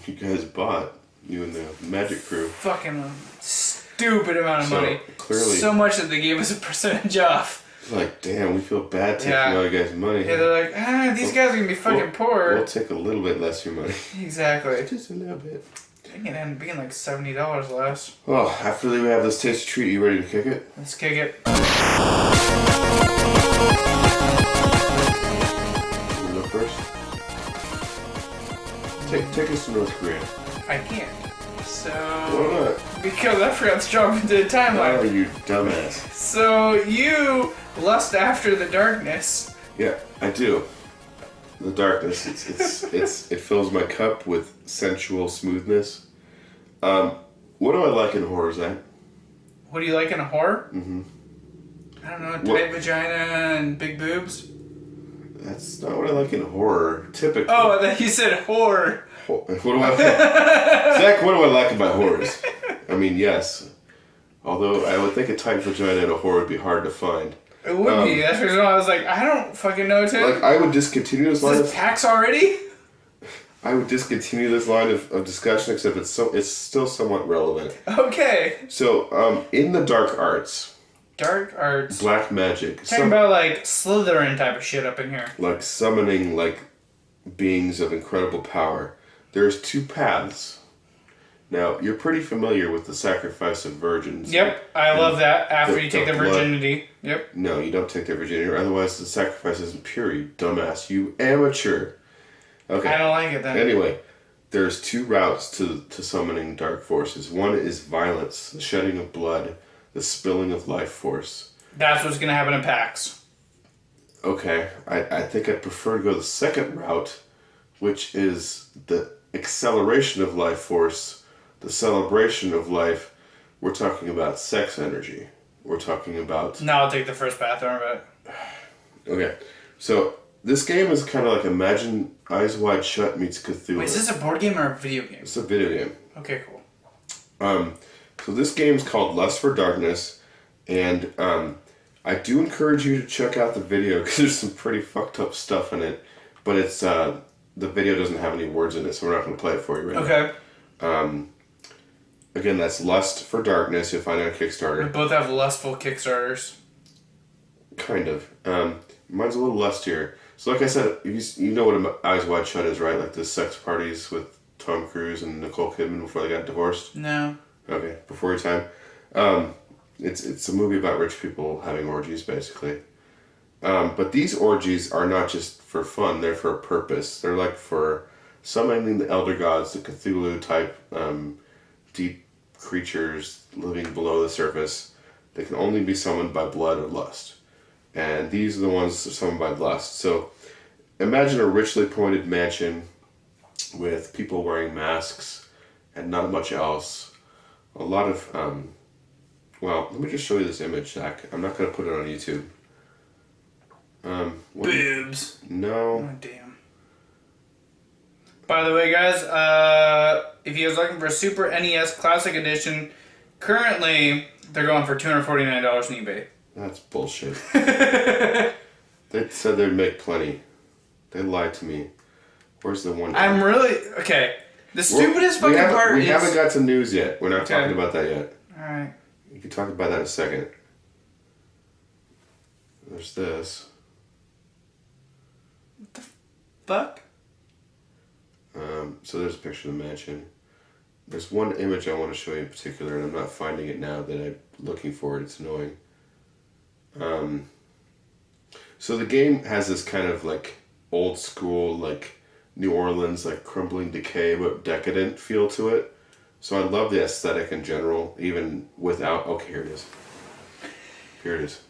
you guys bought. You and the Magic crew. Fucking stupid amount of So, money. clearly- So much that they gave us a percentage off. It's like, damn, we feel bad taking Yeah. all you guys' money. Yeah, they're like, these guys are gonna be fucking poor. We'll take a little bit less of your money. Exactly. Just a little bit. I think it ended up being like $70 less. Well, after we have this tasty treat, you ready to kick it? Let's kick it. You look first. Take us to North Korea. I can't. So. Why not? Because I forgot to jump into the Oh, timeline. you dumbass. So you lust after the darkness. Yeah, I do. The darkness, it fills my cup with sensual smoothness. What do I like in horror, Zach? What do you like in a horror? Mm-hmm. I don't know, tight vagina and big boobs. That's not what I like in horror. Typically. Oh, then you said horror. What do I Zach, what do I like about horrors? I mean, yes. Although I would think a tight vagina in a horror would be hard to find. It would be. That's the reason why I was like, I don't fucking know, Tim. Like, I would discontinue this line Is of... this PAX already? I would discontinue this line of discussion, except it's still somewhat relevant. Okay. So, in the dark arts, Dark arts. black magic, Talking about like Slytherin type of shit up in here. like summoning like beings of incredible power, there's 2 paths. Now, you're pretty familiar with the sacrifice of virgins. Yep, I love that. After the- you take the the blood. virginity. Yep. No, you don't take their virginity, or otherwise the sacrifice isn't pure, you dumbass. You amateur. Okay. I don't like it then. Anyway, there's 2 routes to summoning dark forces. One is violence, the shedding of blood, the spilling of life force. That's what's gonna happen in PAX. Okay, I think I'd prefer to go the second route, which is the acceleration of life force, the celebration of life. We're talking about sex energy. We're talking about... No, I'll take the first bathroom, but Okay, so this game is kind of like imagine Eyes Wide Shut meets Cthulhu. Wait, is this a board game or a video game? It's a video game. Okay, cool. So this game's called Lust for Darkness, and I do encourage you to check out the video because there's some pretty fucked up stuff in it. But it's the video doesn't have any words in it, so we're not going to play it for you right now. Okay. Again, that's Lust for Darkness. You'll find it on Kickstarter. We both have lustful Kickstarters. Kind of. Mine's a little lustier. So like I said, you know what Eyes Wide Shut is, right? Like the sex parties with Tom Cruise and Nicole Kidman before they got divorced? No. Okay, before your time. It's a movie about rich people having orgies, basically. But these orgies are not just for fun, they're for a purpose. They're like for summoning the elder gods, the Cthulhu-type deep creatures living below the surface. They can only be summoned by blood or lust. And these are the ones summoned by lust. So imagine a richly appointed mansion with people wearing masks and not much else. A lot of, well, let me just show you this image, Zach. I'm not going to put it on YouTube. Boobs. No. Oh, damn. By the way, guys, if you guys are looking for Super NES Classic Edition, currently they're going for $249 on eBay. That's bullshit. They said they'd make plenty. They lied to me. Where's the one? I'm really... Okay. The stupidest fucking part is... We haven't got to news yet. We're not talking about that yet. Alright. You can talk about that in a second. There's this. What the fuck? So there's a picture of the mansion. There's one image I want to show you in particular, and I'm not finding it now that I'm looking for it. It's annoying. So the game has this kind of like old school, like New Orleans, like crumbling decay, but decadent feel to it. So I love the aesthetic in general, even without... Okay, here it is. Here it is.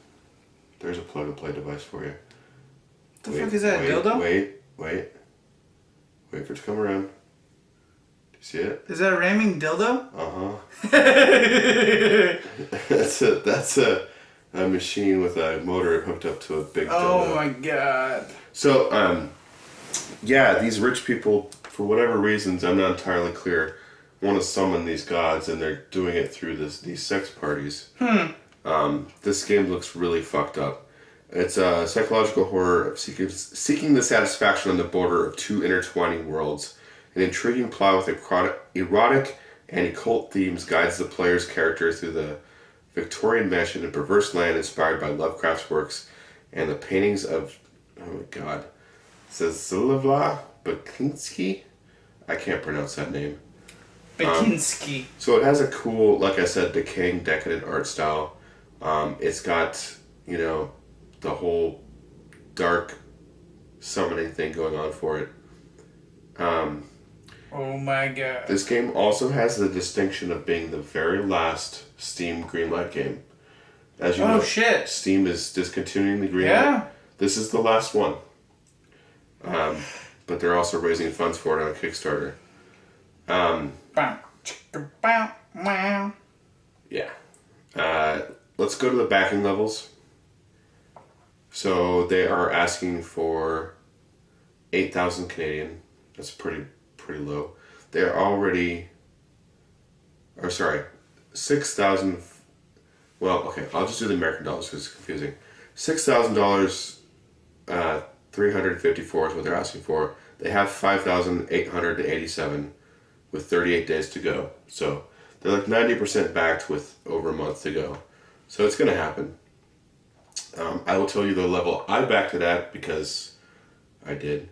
There's a plug-and-play device for you. The fuck is that, dildo? Wait for it to come around. Do you see it? Is that a ramming dildo? That's a machine with a motor hooked up to a big dildo. Oh my god. So, yeah, these rich people, for whatever reasons, I'm not entirely clear, want to summon these gods, and they're doing it through these sex parties. This game looks really fucked up. It's a psychological horror of seeking the satisfaction on the border of two intertwining worlds. An intriguing plot with erotic and occult themes guides the player's character through the Victorian mansion and perverse land inspired by Lovecraft's works and the paintings of, oh my god, it says Zilivla Bakinski? I can't pronounce that name. Bakinski. So it has a cool, like I said, decaying, decadent art style. It's got, you know, the whole dark summoning thing going on for it. Oh my god. This game also has the distinction of being the very last Steam Greenlight game. As you know, shit. Steam is discontinuing the Greenlight. Yeah. This is the last one. But they're also raising funds for it on Kickstarter. Yeah. Let's go to the backing levels. So they are asking for 8,000 Canadian. That's pretty low. They're already, or sorry, 6,000. Well, okay, I'll just do the American dollars because it's confusing. $6,000, 354 is what they're asking for. They have 5,887 with 38 days to go. So they're like 90% backed with over a month to go. So it's going to happen. I will tell you the level I backed it at because I did.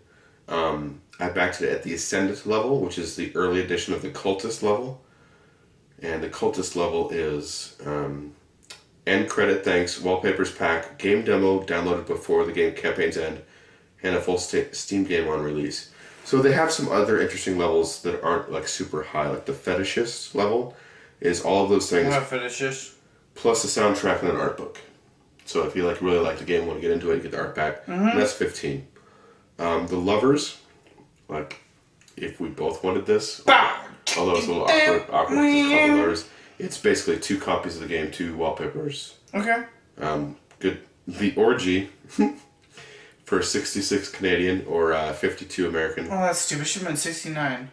I backed it at the Ascendant level, which is the early edition of the Cultist level. And the Cultist level is end credit thanks, wallpapers pack, game demo downloaded before the game campaign's end, and a full Steam game on release. So they have some other interesting levels that aren't like super high, like the Fetishist level is all of those things. Not Fetishist. Plus a soundtrack and an art book. So if you really like the game and want to get into it, you get the art pack. And that's 15. The Lovers, like if we both wanted this, although it's a little awkward to call the Lovers, it's basically 2 copies of the game, 2 wallpapers. Okay. Good The Orgy for 66 Canadian or 52 American. Oh, that's stupid. Should have been 69.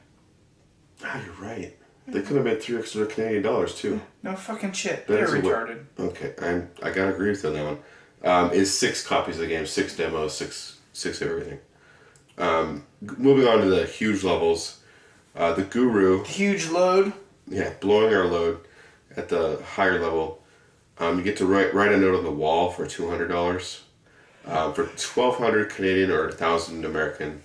Ah, you're right. They could have made $3 extra Canadian dollars too. No fucking shit. They're retarded. Okay, I gotta agree with you on that one. Is 6 copies of the game, 6 demos, 6 of everything. Moving on to the huge levels. The Guru. Huge load. Yeah, blowing our load at the higher level. You get to write a note on the wall for $200. For 1,200 Canadian or 1,000 American,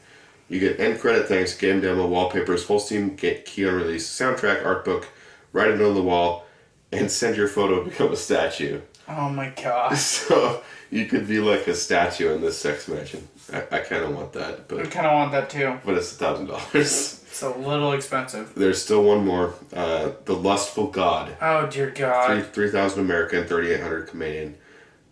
you get end credit, thanks, game demo, wallpapers, full Steam key on release, soundtrack, art book, write a note on the wall, and send your photo to become a statue. Oh my god. So you could be like a statue in this sex mansion. I kind of want that, but I kind of want that too. But it's $1,000. It's a little expensive. There's still one more. The Lustful God. Oh dear God. 3,000 American, 3,800 Canadian.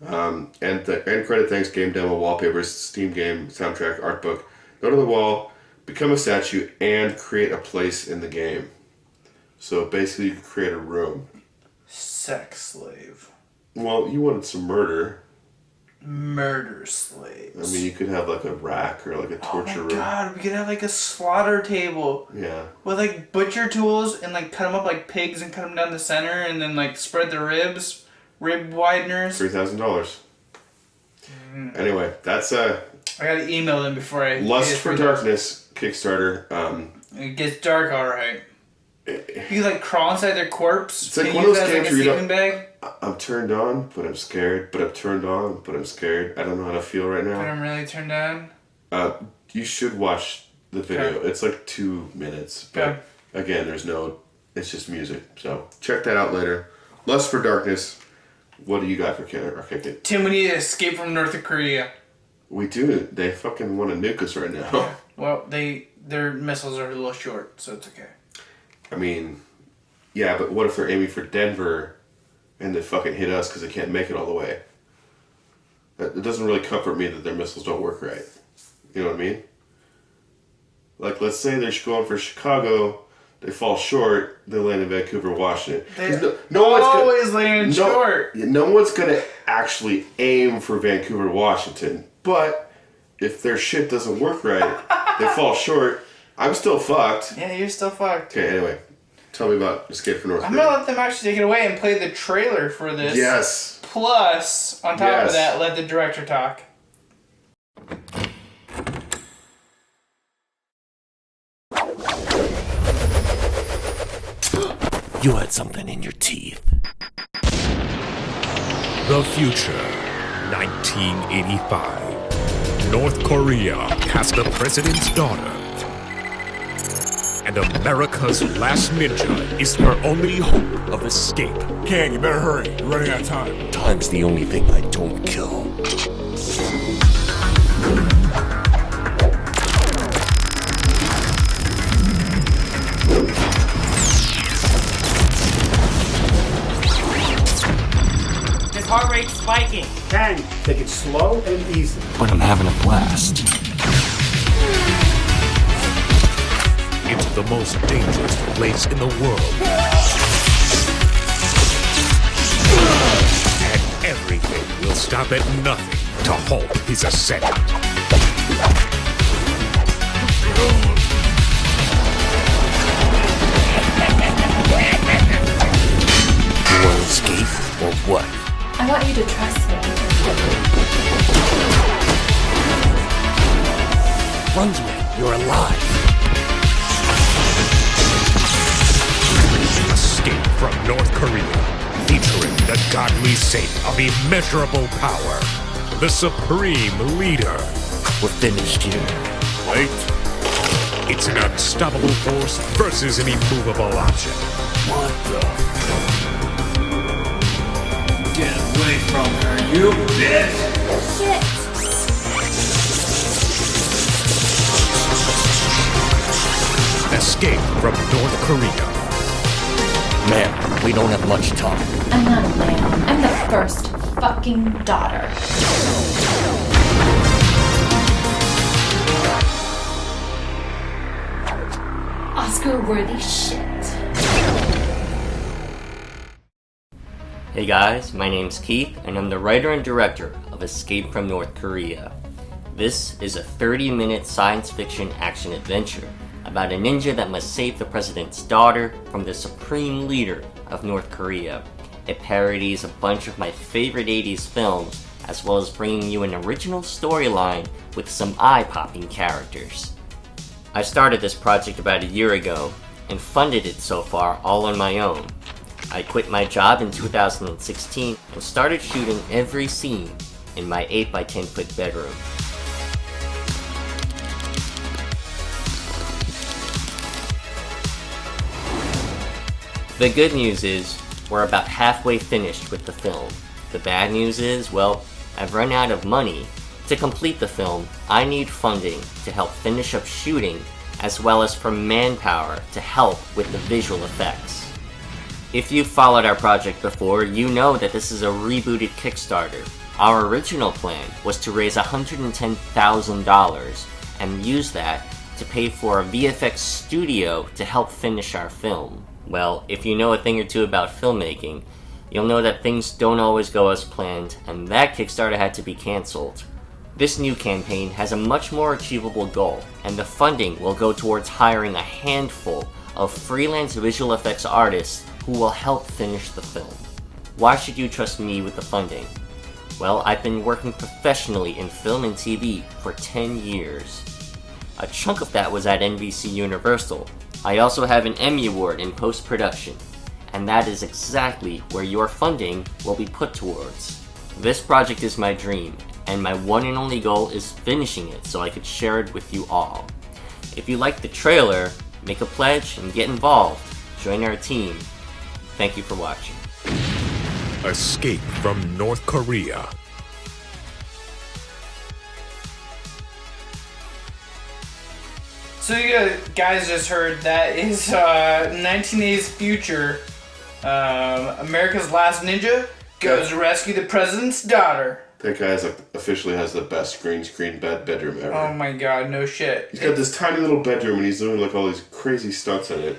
And the end credit, thanks, game demo, wallpapers, Steam game, soundtrack, art book, note on the wall, become a statue, and create a place in the game. So basically, you can create a room. Sex slave. Well, you wanted some murder. Murder slaves. I mean, you could have like a rack or like a torture room. Oh my god, we could have like a slaughter table. Yeah. With like butcher tools and like cut them up like pigs and cut them down the center and then like spread the ribs. Rib wideners. $3,000. Anyway, that's I gotta email them before I... Lust for Darkness Kickstarter. It gets dark, alright. You like crawl inside their corpse. It's like one of those games where you don't... bag. I'm turned on, but I'm scared. But I'm turned on, but I'm scared. I don't know how to feel right now. But I'm really turned on. You should watch the video. Okay. It's like 2 minutes. But again, there's no... It's just music. So check that out later. Lust for Darkness. What do you got for Canada? Okay. Tim, we need to escape from North Korea. We do. They fucking want to nuke us right now. Yeah. Well, their missiles are a little short, so it's okay. I mean, yeah, but what if they're aiming for Denver and they fucking hit us because they can't make it all the way? It doesn't really comfort me that their missiles don't work right. You know what I mean? Like, let's say they're going for Chicago, they fall short, they land in Vancouver, Washington. No one's always landing short. No one's going to actually aim for Vancouver, Washington. But if their shit doesn't work right, they fall short, I'm still fucked. Yeah, you're still fucked. Okay, anyway. Tell me about Escape from North Korea. I'm going to let them actually take it away and play the trailer for this. Yes. Plus, on top of that, let the director talk. You had something in your teeth. The future, 1985. North Korea has the president's daughter. And America's last ninja is her only hope of escape. Ken, you better hurry. You're running out of time. Time's the only thing I don't kill. His heart rate's spiking. Ken, take it slow and easy. But I'm having a blast. It's the most dangerous place in the world. And everything will stop at nothing to halt his ascent. You want to escape or what? I want you to trust me. Brunswick, you're alive. Escape from North Korea, featuring the godly saint of immeasurable power, the supreme leader. We're finished here. Wait. It's an unstoppable force versus an immovable object. What the? Get away from her, you bitch! Shit! Escape from North Korea. Man, we don't have much time. I'm not a man. I'm the first fucking daughter. Oscar-worthy shit. Hey guys, my name's Keith, and I'm the writer and director of Escape from North Korea. This is a 30-minute science fiction action adventure about a ninja that must save the president's daughter from the supreme leader of North Korea. It parodies a bunch of my favorite 80s films, as well as bringing you an original storyline with some eye-popping characters. I started this project about a year ago, and funded it so far all on my own. I quit my job in 2016 and started shooting every scene in my 8x10 foot bedroom. The good news is, we're about halfway finished with the film. The bad news is, well, I've run out of money. To complete the film, I need funding to help finish up shooting, as well as for manpower to help with the visual effects. If you've followed our project before, you know that this is a rebooted Kickstarter. Our original plan was to raise $110,000 and use that to pay for a VFX studio to help finish our film. Well, if you know a thing or two about filmmaking, you'll know that things don't always go as planned, and that Kickstarter had to be cancelled. This new campaign has a much more achievable goal, and the funding will go towards hiring a handful of freelance visual effects artists who will help finish the film. Why should you trust me with the funding? Well, I've been working professionally in film and TV for 10 years. A chunk of that was at NBC Universal. I also have an Emmy Award in post-production, and that is exactly where your funding will be put towards. This project is my dream, and my one and only goal is finishing it so I could share it with you all. If you like the trailer, make a pledge and get involved. Join our team. Thank you for watching. Escape from North Korea. So you guys just heard that is 1980s future. America's Last Ninja goes to rescue the president's daughter. That guy officially has the best green screen bedroom ever. Oh my god, no shit. He's got this tiny little bedroom and he's doing like all these crazy stunts in it.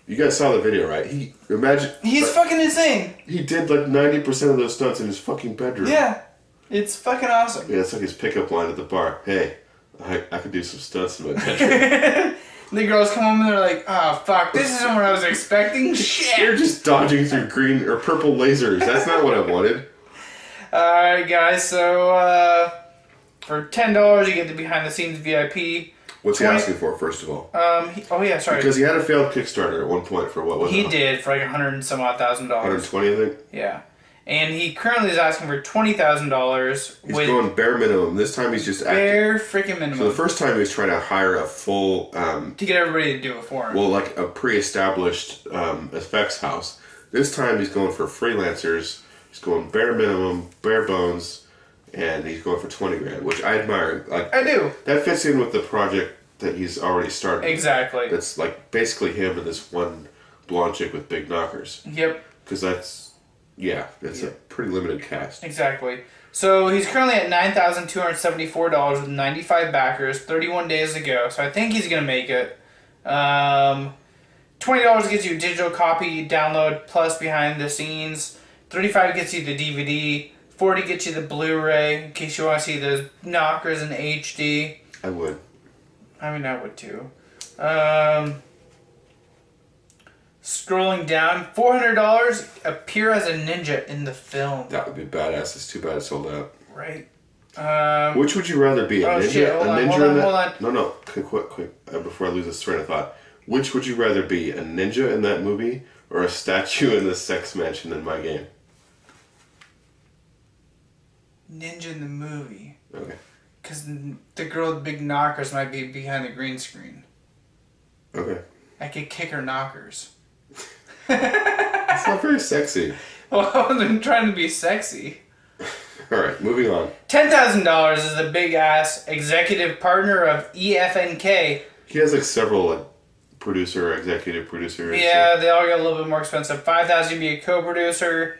You guys saw the video, right? He's fucking insane. He did like 90% of those stunts in his fucking bedroom. Yeah, it's fucking awesome. Yeah, it's like his pickup line at the bar. Hey, I could do some stunts in my bedroom. The girls come home and they're like, oh fuck, this isn't what I was expecting. Shit. You're just dodging through green or purple lasers. That's not what I wanted. Alright guys, so for $10 you get the behind the scenes VIP. What's he asking for, first of all? Sorry. Because he had a failed Kickstarter at one point for what was it? He did, for like $100 and some odd thousand. $120, I think? Yeah. And he currently is asking for $20,000. He's going bare minimum. This time he's just bare freaking minimum. So the first time he was trying to hire a full... to get everybody to do it for him. Well, like a pre-established effects house. This time he's going for freelancers. He's going bare minimum, bare bones, and he's going for $20,000, which I admire. Like, I do. That fits in with the project that he's already started. Exactly. That's like basically him and this one blonde chick with big knockers. Yep. Because that's a pretty limited cast. Exactly. So he's currently at $9,274 with 95 backers, 31 days to go. So I think he's going to make it. $20 gets you a digital copy, download, plus behind the scenes. $35 gets you the DVD. $40 gets you the Blu-ray, in case you want to see those knockers in HD. I would. I mean, I would too. Scrolling down, $400, appear as a ninja in the film. That would be badass. It's too bad it sold out. Right. Which would you rather be? A ninja? Shit, hold on. No, quick. Before I lose this train of thought. Which would you rather be? A ninja in that movie or a statue in the sex mansion in my game? Ninja in the movie. Okay. Because the girl with big knockers might be behind the green screen. Okay. I could kick her knockers. That's not very sexy. Well, I wasn't trying to be sexy. Alright, moving on. $10,000 is the big-ass executive partner of EFNK. He has like several executive producers. Yeah, they all get a little bit more expensive. $5,000 to be a co-producer.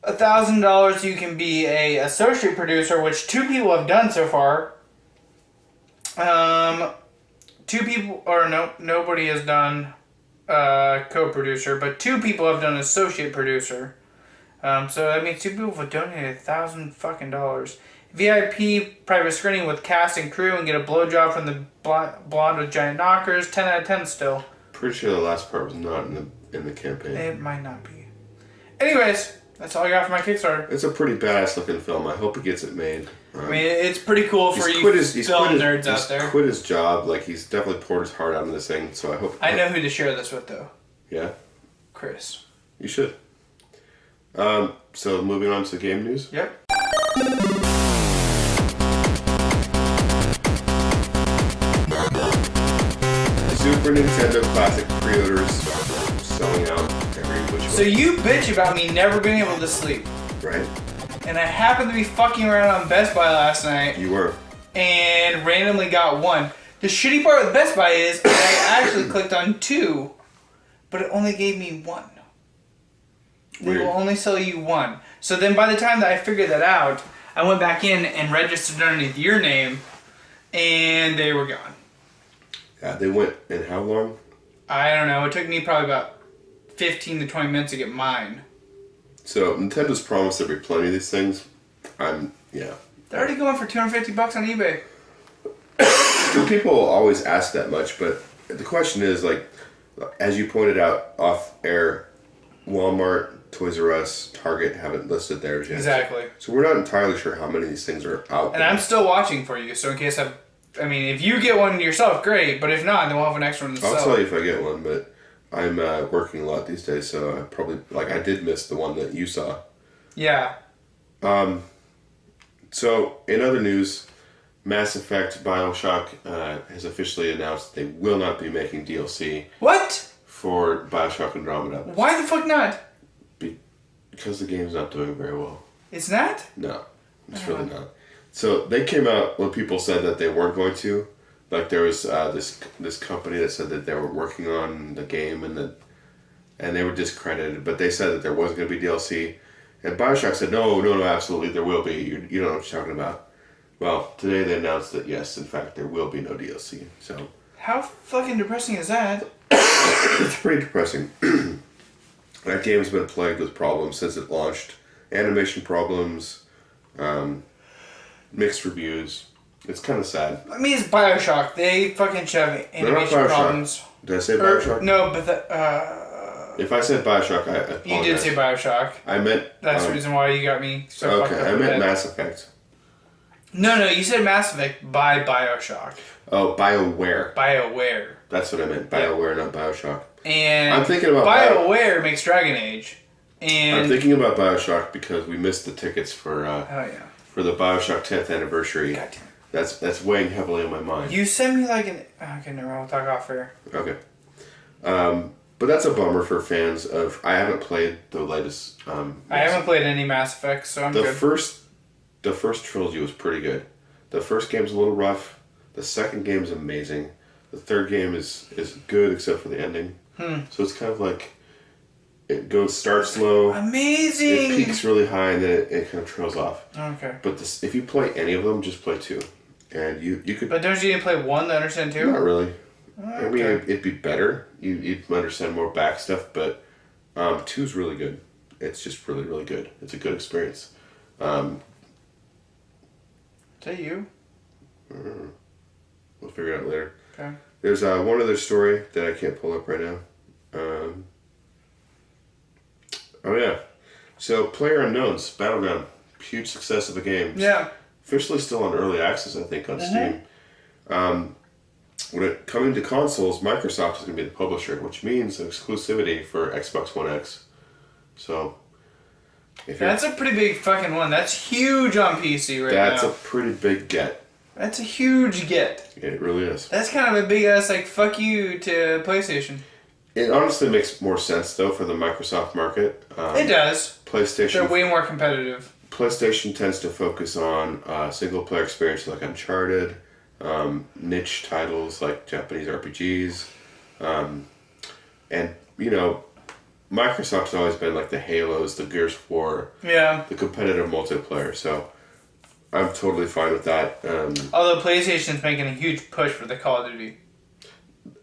$1,000 you can be a associate producer, which 2 people have done so far. 2 people, or no, nobody has done co-producer, but 2 people have done associate producer. So that means 2 people have donated $1,000 fucking dollars. VIP private screening with cast and crew and get a blowjob from the blonde with giant knockers. 10 out of 10 still. Pretty sure the last part was not in the campaign. It might not be. Anyways, that's all I got for my Kickstarter. It's a pretty badass looking film. I hope he gets it made. I mean, it's pretty cool for you film nerds out there. He's quit his job. Like, he's definitely poured his heart out into this thing, so I hope... I know who to share this with, though. Yeah? Chris. You should. So, moving on to game news? Yep. Super Nintendo Classic pre-orders selling out every which way. So you bitch about me never being able to sleep. Right. And I happened to be fucking around on Best Buy last night. You were. And randomly got one. The shitty part with Best Buy is I actually clicked on 2, but it only gave me 1. They will only sell you 1. So then by the time that I figured that out, I went back in and registered underneath your name, and they were gone. Yeah, they went in how long? I don't know. It took me probably about 15 to 20 minutes to get mine. So Nintendo's promised there'll be plenty of these things. Yeah. They're already going for $250 on eBay. Well, people always ask that much, but the question is, like, as you pointed out off air, Walmart, Toys R Us, Target haven't listed theirs yet. Exactly. So we're not entirely sure how many of these things are out there. And I'm still watching for you, so in case I mean, if you get one yourself, great. But if not, then we'll have an extra one to sell. I'll tell you if I get one, but I'm working a lot these days, so I probably, I did miss the one that you saw. Yeah. So, in other news, Mass Effect BioShock has officially announced they will not be making DLC. What? For BioShock Andromeda. Why the fuck not? Because the game's not doing very well. It's not? No, it's really not. So they came out when people said that they weren't going to. Like there was this company that said that they were working on the game and they were discredited, but they said that there wasn't going to be DLC. And BioShock said, no, absolutely, there will be. You don't know what you're talking about. Well, today they announced that yes, in fact, there will be no DLC. So how fucking depressing is that? It's pretty depressing. That game's been plagued with problems since it launched. Animation problems, mixed reviews. It's kind of sad. I mean, it's BioShock. They fucking should have animation problems. Did I say BioShock? No, but if I said BioShock, I apologize. You did say BioShock. I meant... That's the reason why you got me so fucked up. I meant Mass Effect. No, you said Mass Effect by BioShock. Oh, BioWare. BioWare. That's what I meant. BioWare, not BioShock. And I'm thinking about BioWare makes Dragon Age. And I'm thinking about BioShock because we missed the tickets for for the BioShock 10th anniversary. God damn. That's weighing heavily on my mind. You sent me like an... Okay, never mind. We'll talk off air. Okay. But that's a bummer for fans of... I haven't played the latest... I haven't played any Mass Effect, so I'm good. The first trilogy was pretty good. The first game's a little rough. The second game's amazing. The third game is good except for the ending. So it's kind of like... It starts slow. Amazing! It peaks really high and then it kind of trails off. Okay. But if you play any of them, just play 2. And you could... But don't you need to play 1 to understand 2? Not really. Okay. I mean, it'd be better. You'd understand more back stuff, but 2's really good. It's just really, really good. It's a good experience. Is that you? We'll figure it out later. Okay. There's one other story that I can't pull up right now. Oh yeah. So PlayerUnknown's Battleground, huge success of the game. Yeah. Officially still on early access, I think, on Steam. When it coming to consoles, Microsoft is going to be the publisher, which means exclusivity for Xbox One X. So, that's a pretty big fucking one. That's huge on PC right now. That's a pretty big get. That's a huge get. It really is. That's kind of a big ass like fuck you to PlayStation. It honestly makes more sense though for the Microsoft market. It does. PlayStation. They're way more competitive. PlayStation tends to focus on single player experiences like Uncharted, niche titles like Japanese RPGs, and Microsoft's always been like the Halos, the Gears of War, the competitive multiplayer. So I'm totally fine with that. Although PlayStation's making a huge push for the Call of Duty.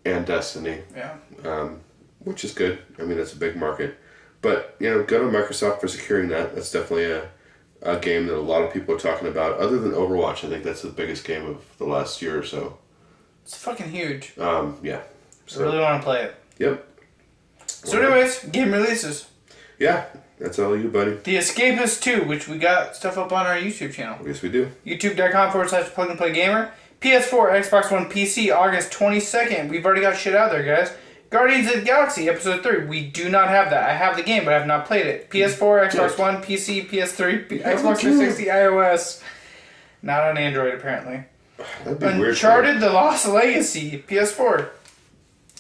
And Destiny. Yeah. Which is good. I mean, it's a big market. But, go to Microsoft for securing that. That's definitely a game that a lot of people are talking about. Other than Overwatch, I think that's the biggest game of the last year or so. It's fucking huge. Yeah. So, I really want to play it. Yep. So anyways, game releases. Yeah, that's all you, buddy. The Escapist 2, which we got stuff up on our YouTube channel. Yes, we do. YouTube.com/plug-and-play-gamer. PS4, Xbox One, PC, August 22nd. We've already got shit out there, guys. Guardians of the Galaxy, Episode 3. We do not have that. I have the game, but I have not played it. PS4, Xbox One, PC, PS3, Xbox 360, iOS. Not on Android, apparently. That'd be weird. Uncharted: The Lost Legacy, PS4.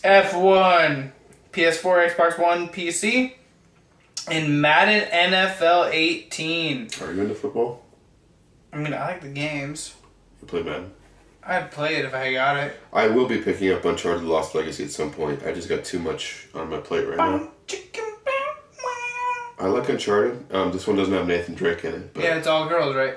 F1, PS4, Xbox One, PC. And Madden NFL 18. Are you into football? I mean, I like the games. You play Madden? I'd play it if I got it. I will be picking up Uncharted: Lost Legacy at some point. I just got too much on my plate right now. I like Uncharted. This one doesn't have Nathan Drake in it. But Yeah, it's all girls, right?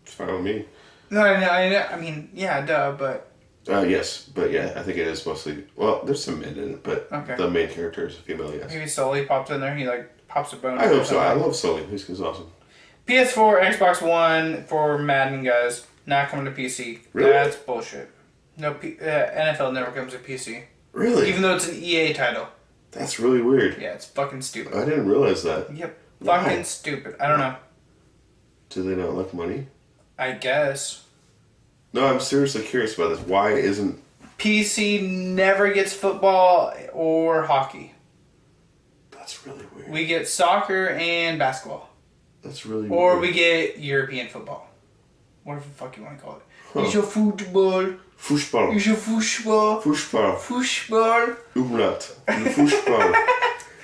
it's fine with me. No, I mean, yeah, duh, but... Yes, but yeah, I think it is mostly... Well, there's some men in it, but Okay. the main character is a female, yes. Maybe Sully pops in there, he, pops a bone. I hope so. I love Sully. He's awesome. PS4, Xbox One for Madden, guys. Not coming to PC. Really? That's bullshit. No, NFL never comes to PC. Really? Even though it's an EA title. That's really weird. Yeah, it's fucking stupid. I didn't realize that. Yep. Why? Fucking stupid. I don't know. Do they not like money? I guess. No, I'm seriously curious about this. Why isn't... PC never gets football or hockey. That's really weird. We get soccer and basketball. That's really Or weird. we get European football. Whatever the fuck you want to call it. Huh. It's your football. Fußball. It's your football. Fußball. Football. Umlaut. Fußball.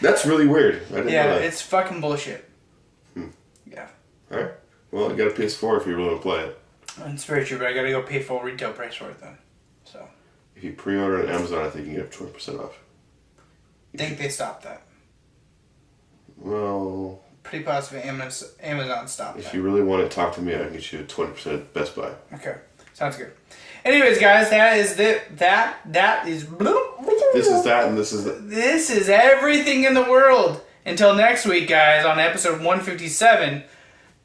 That's really weird. I didn't know Yeah, that. it's fucking bullshit. Yeah. Alright. Well, you got a PS4 if you really want to play it. It's very true, but I gotta go pay full retail price for it then. So. If you pre-order on Amazon, I think you get 20% off. I think they stopped that. Well... Pretty positive Amazon stopped If that. you really want to talk to me, I can get you 20% at Best Buy. Okay. Sounds good. Anyways, guys, that is that is... This is that, and this is that. This is everything in the world. Until next week, guys, on episode 157.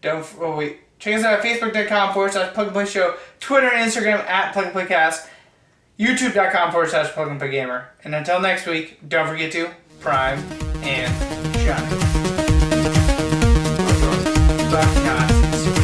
Check us out at Facebook.com/Plug and Play Show, Twitter and Instagram at Plug and Play Cast, YouTube.com/Plug and Play Gamer. And until next week, don't forget to prime and shine. Buck Nazis.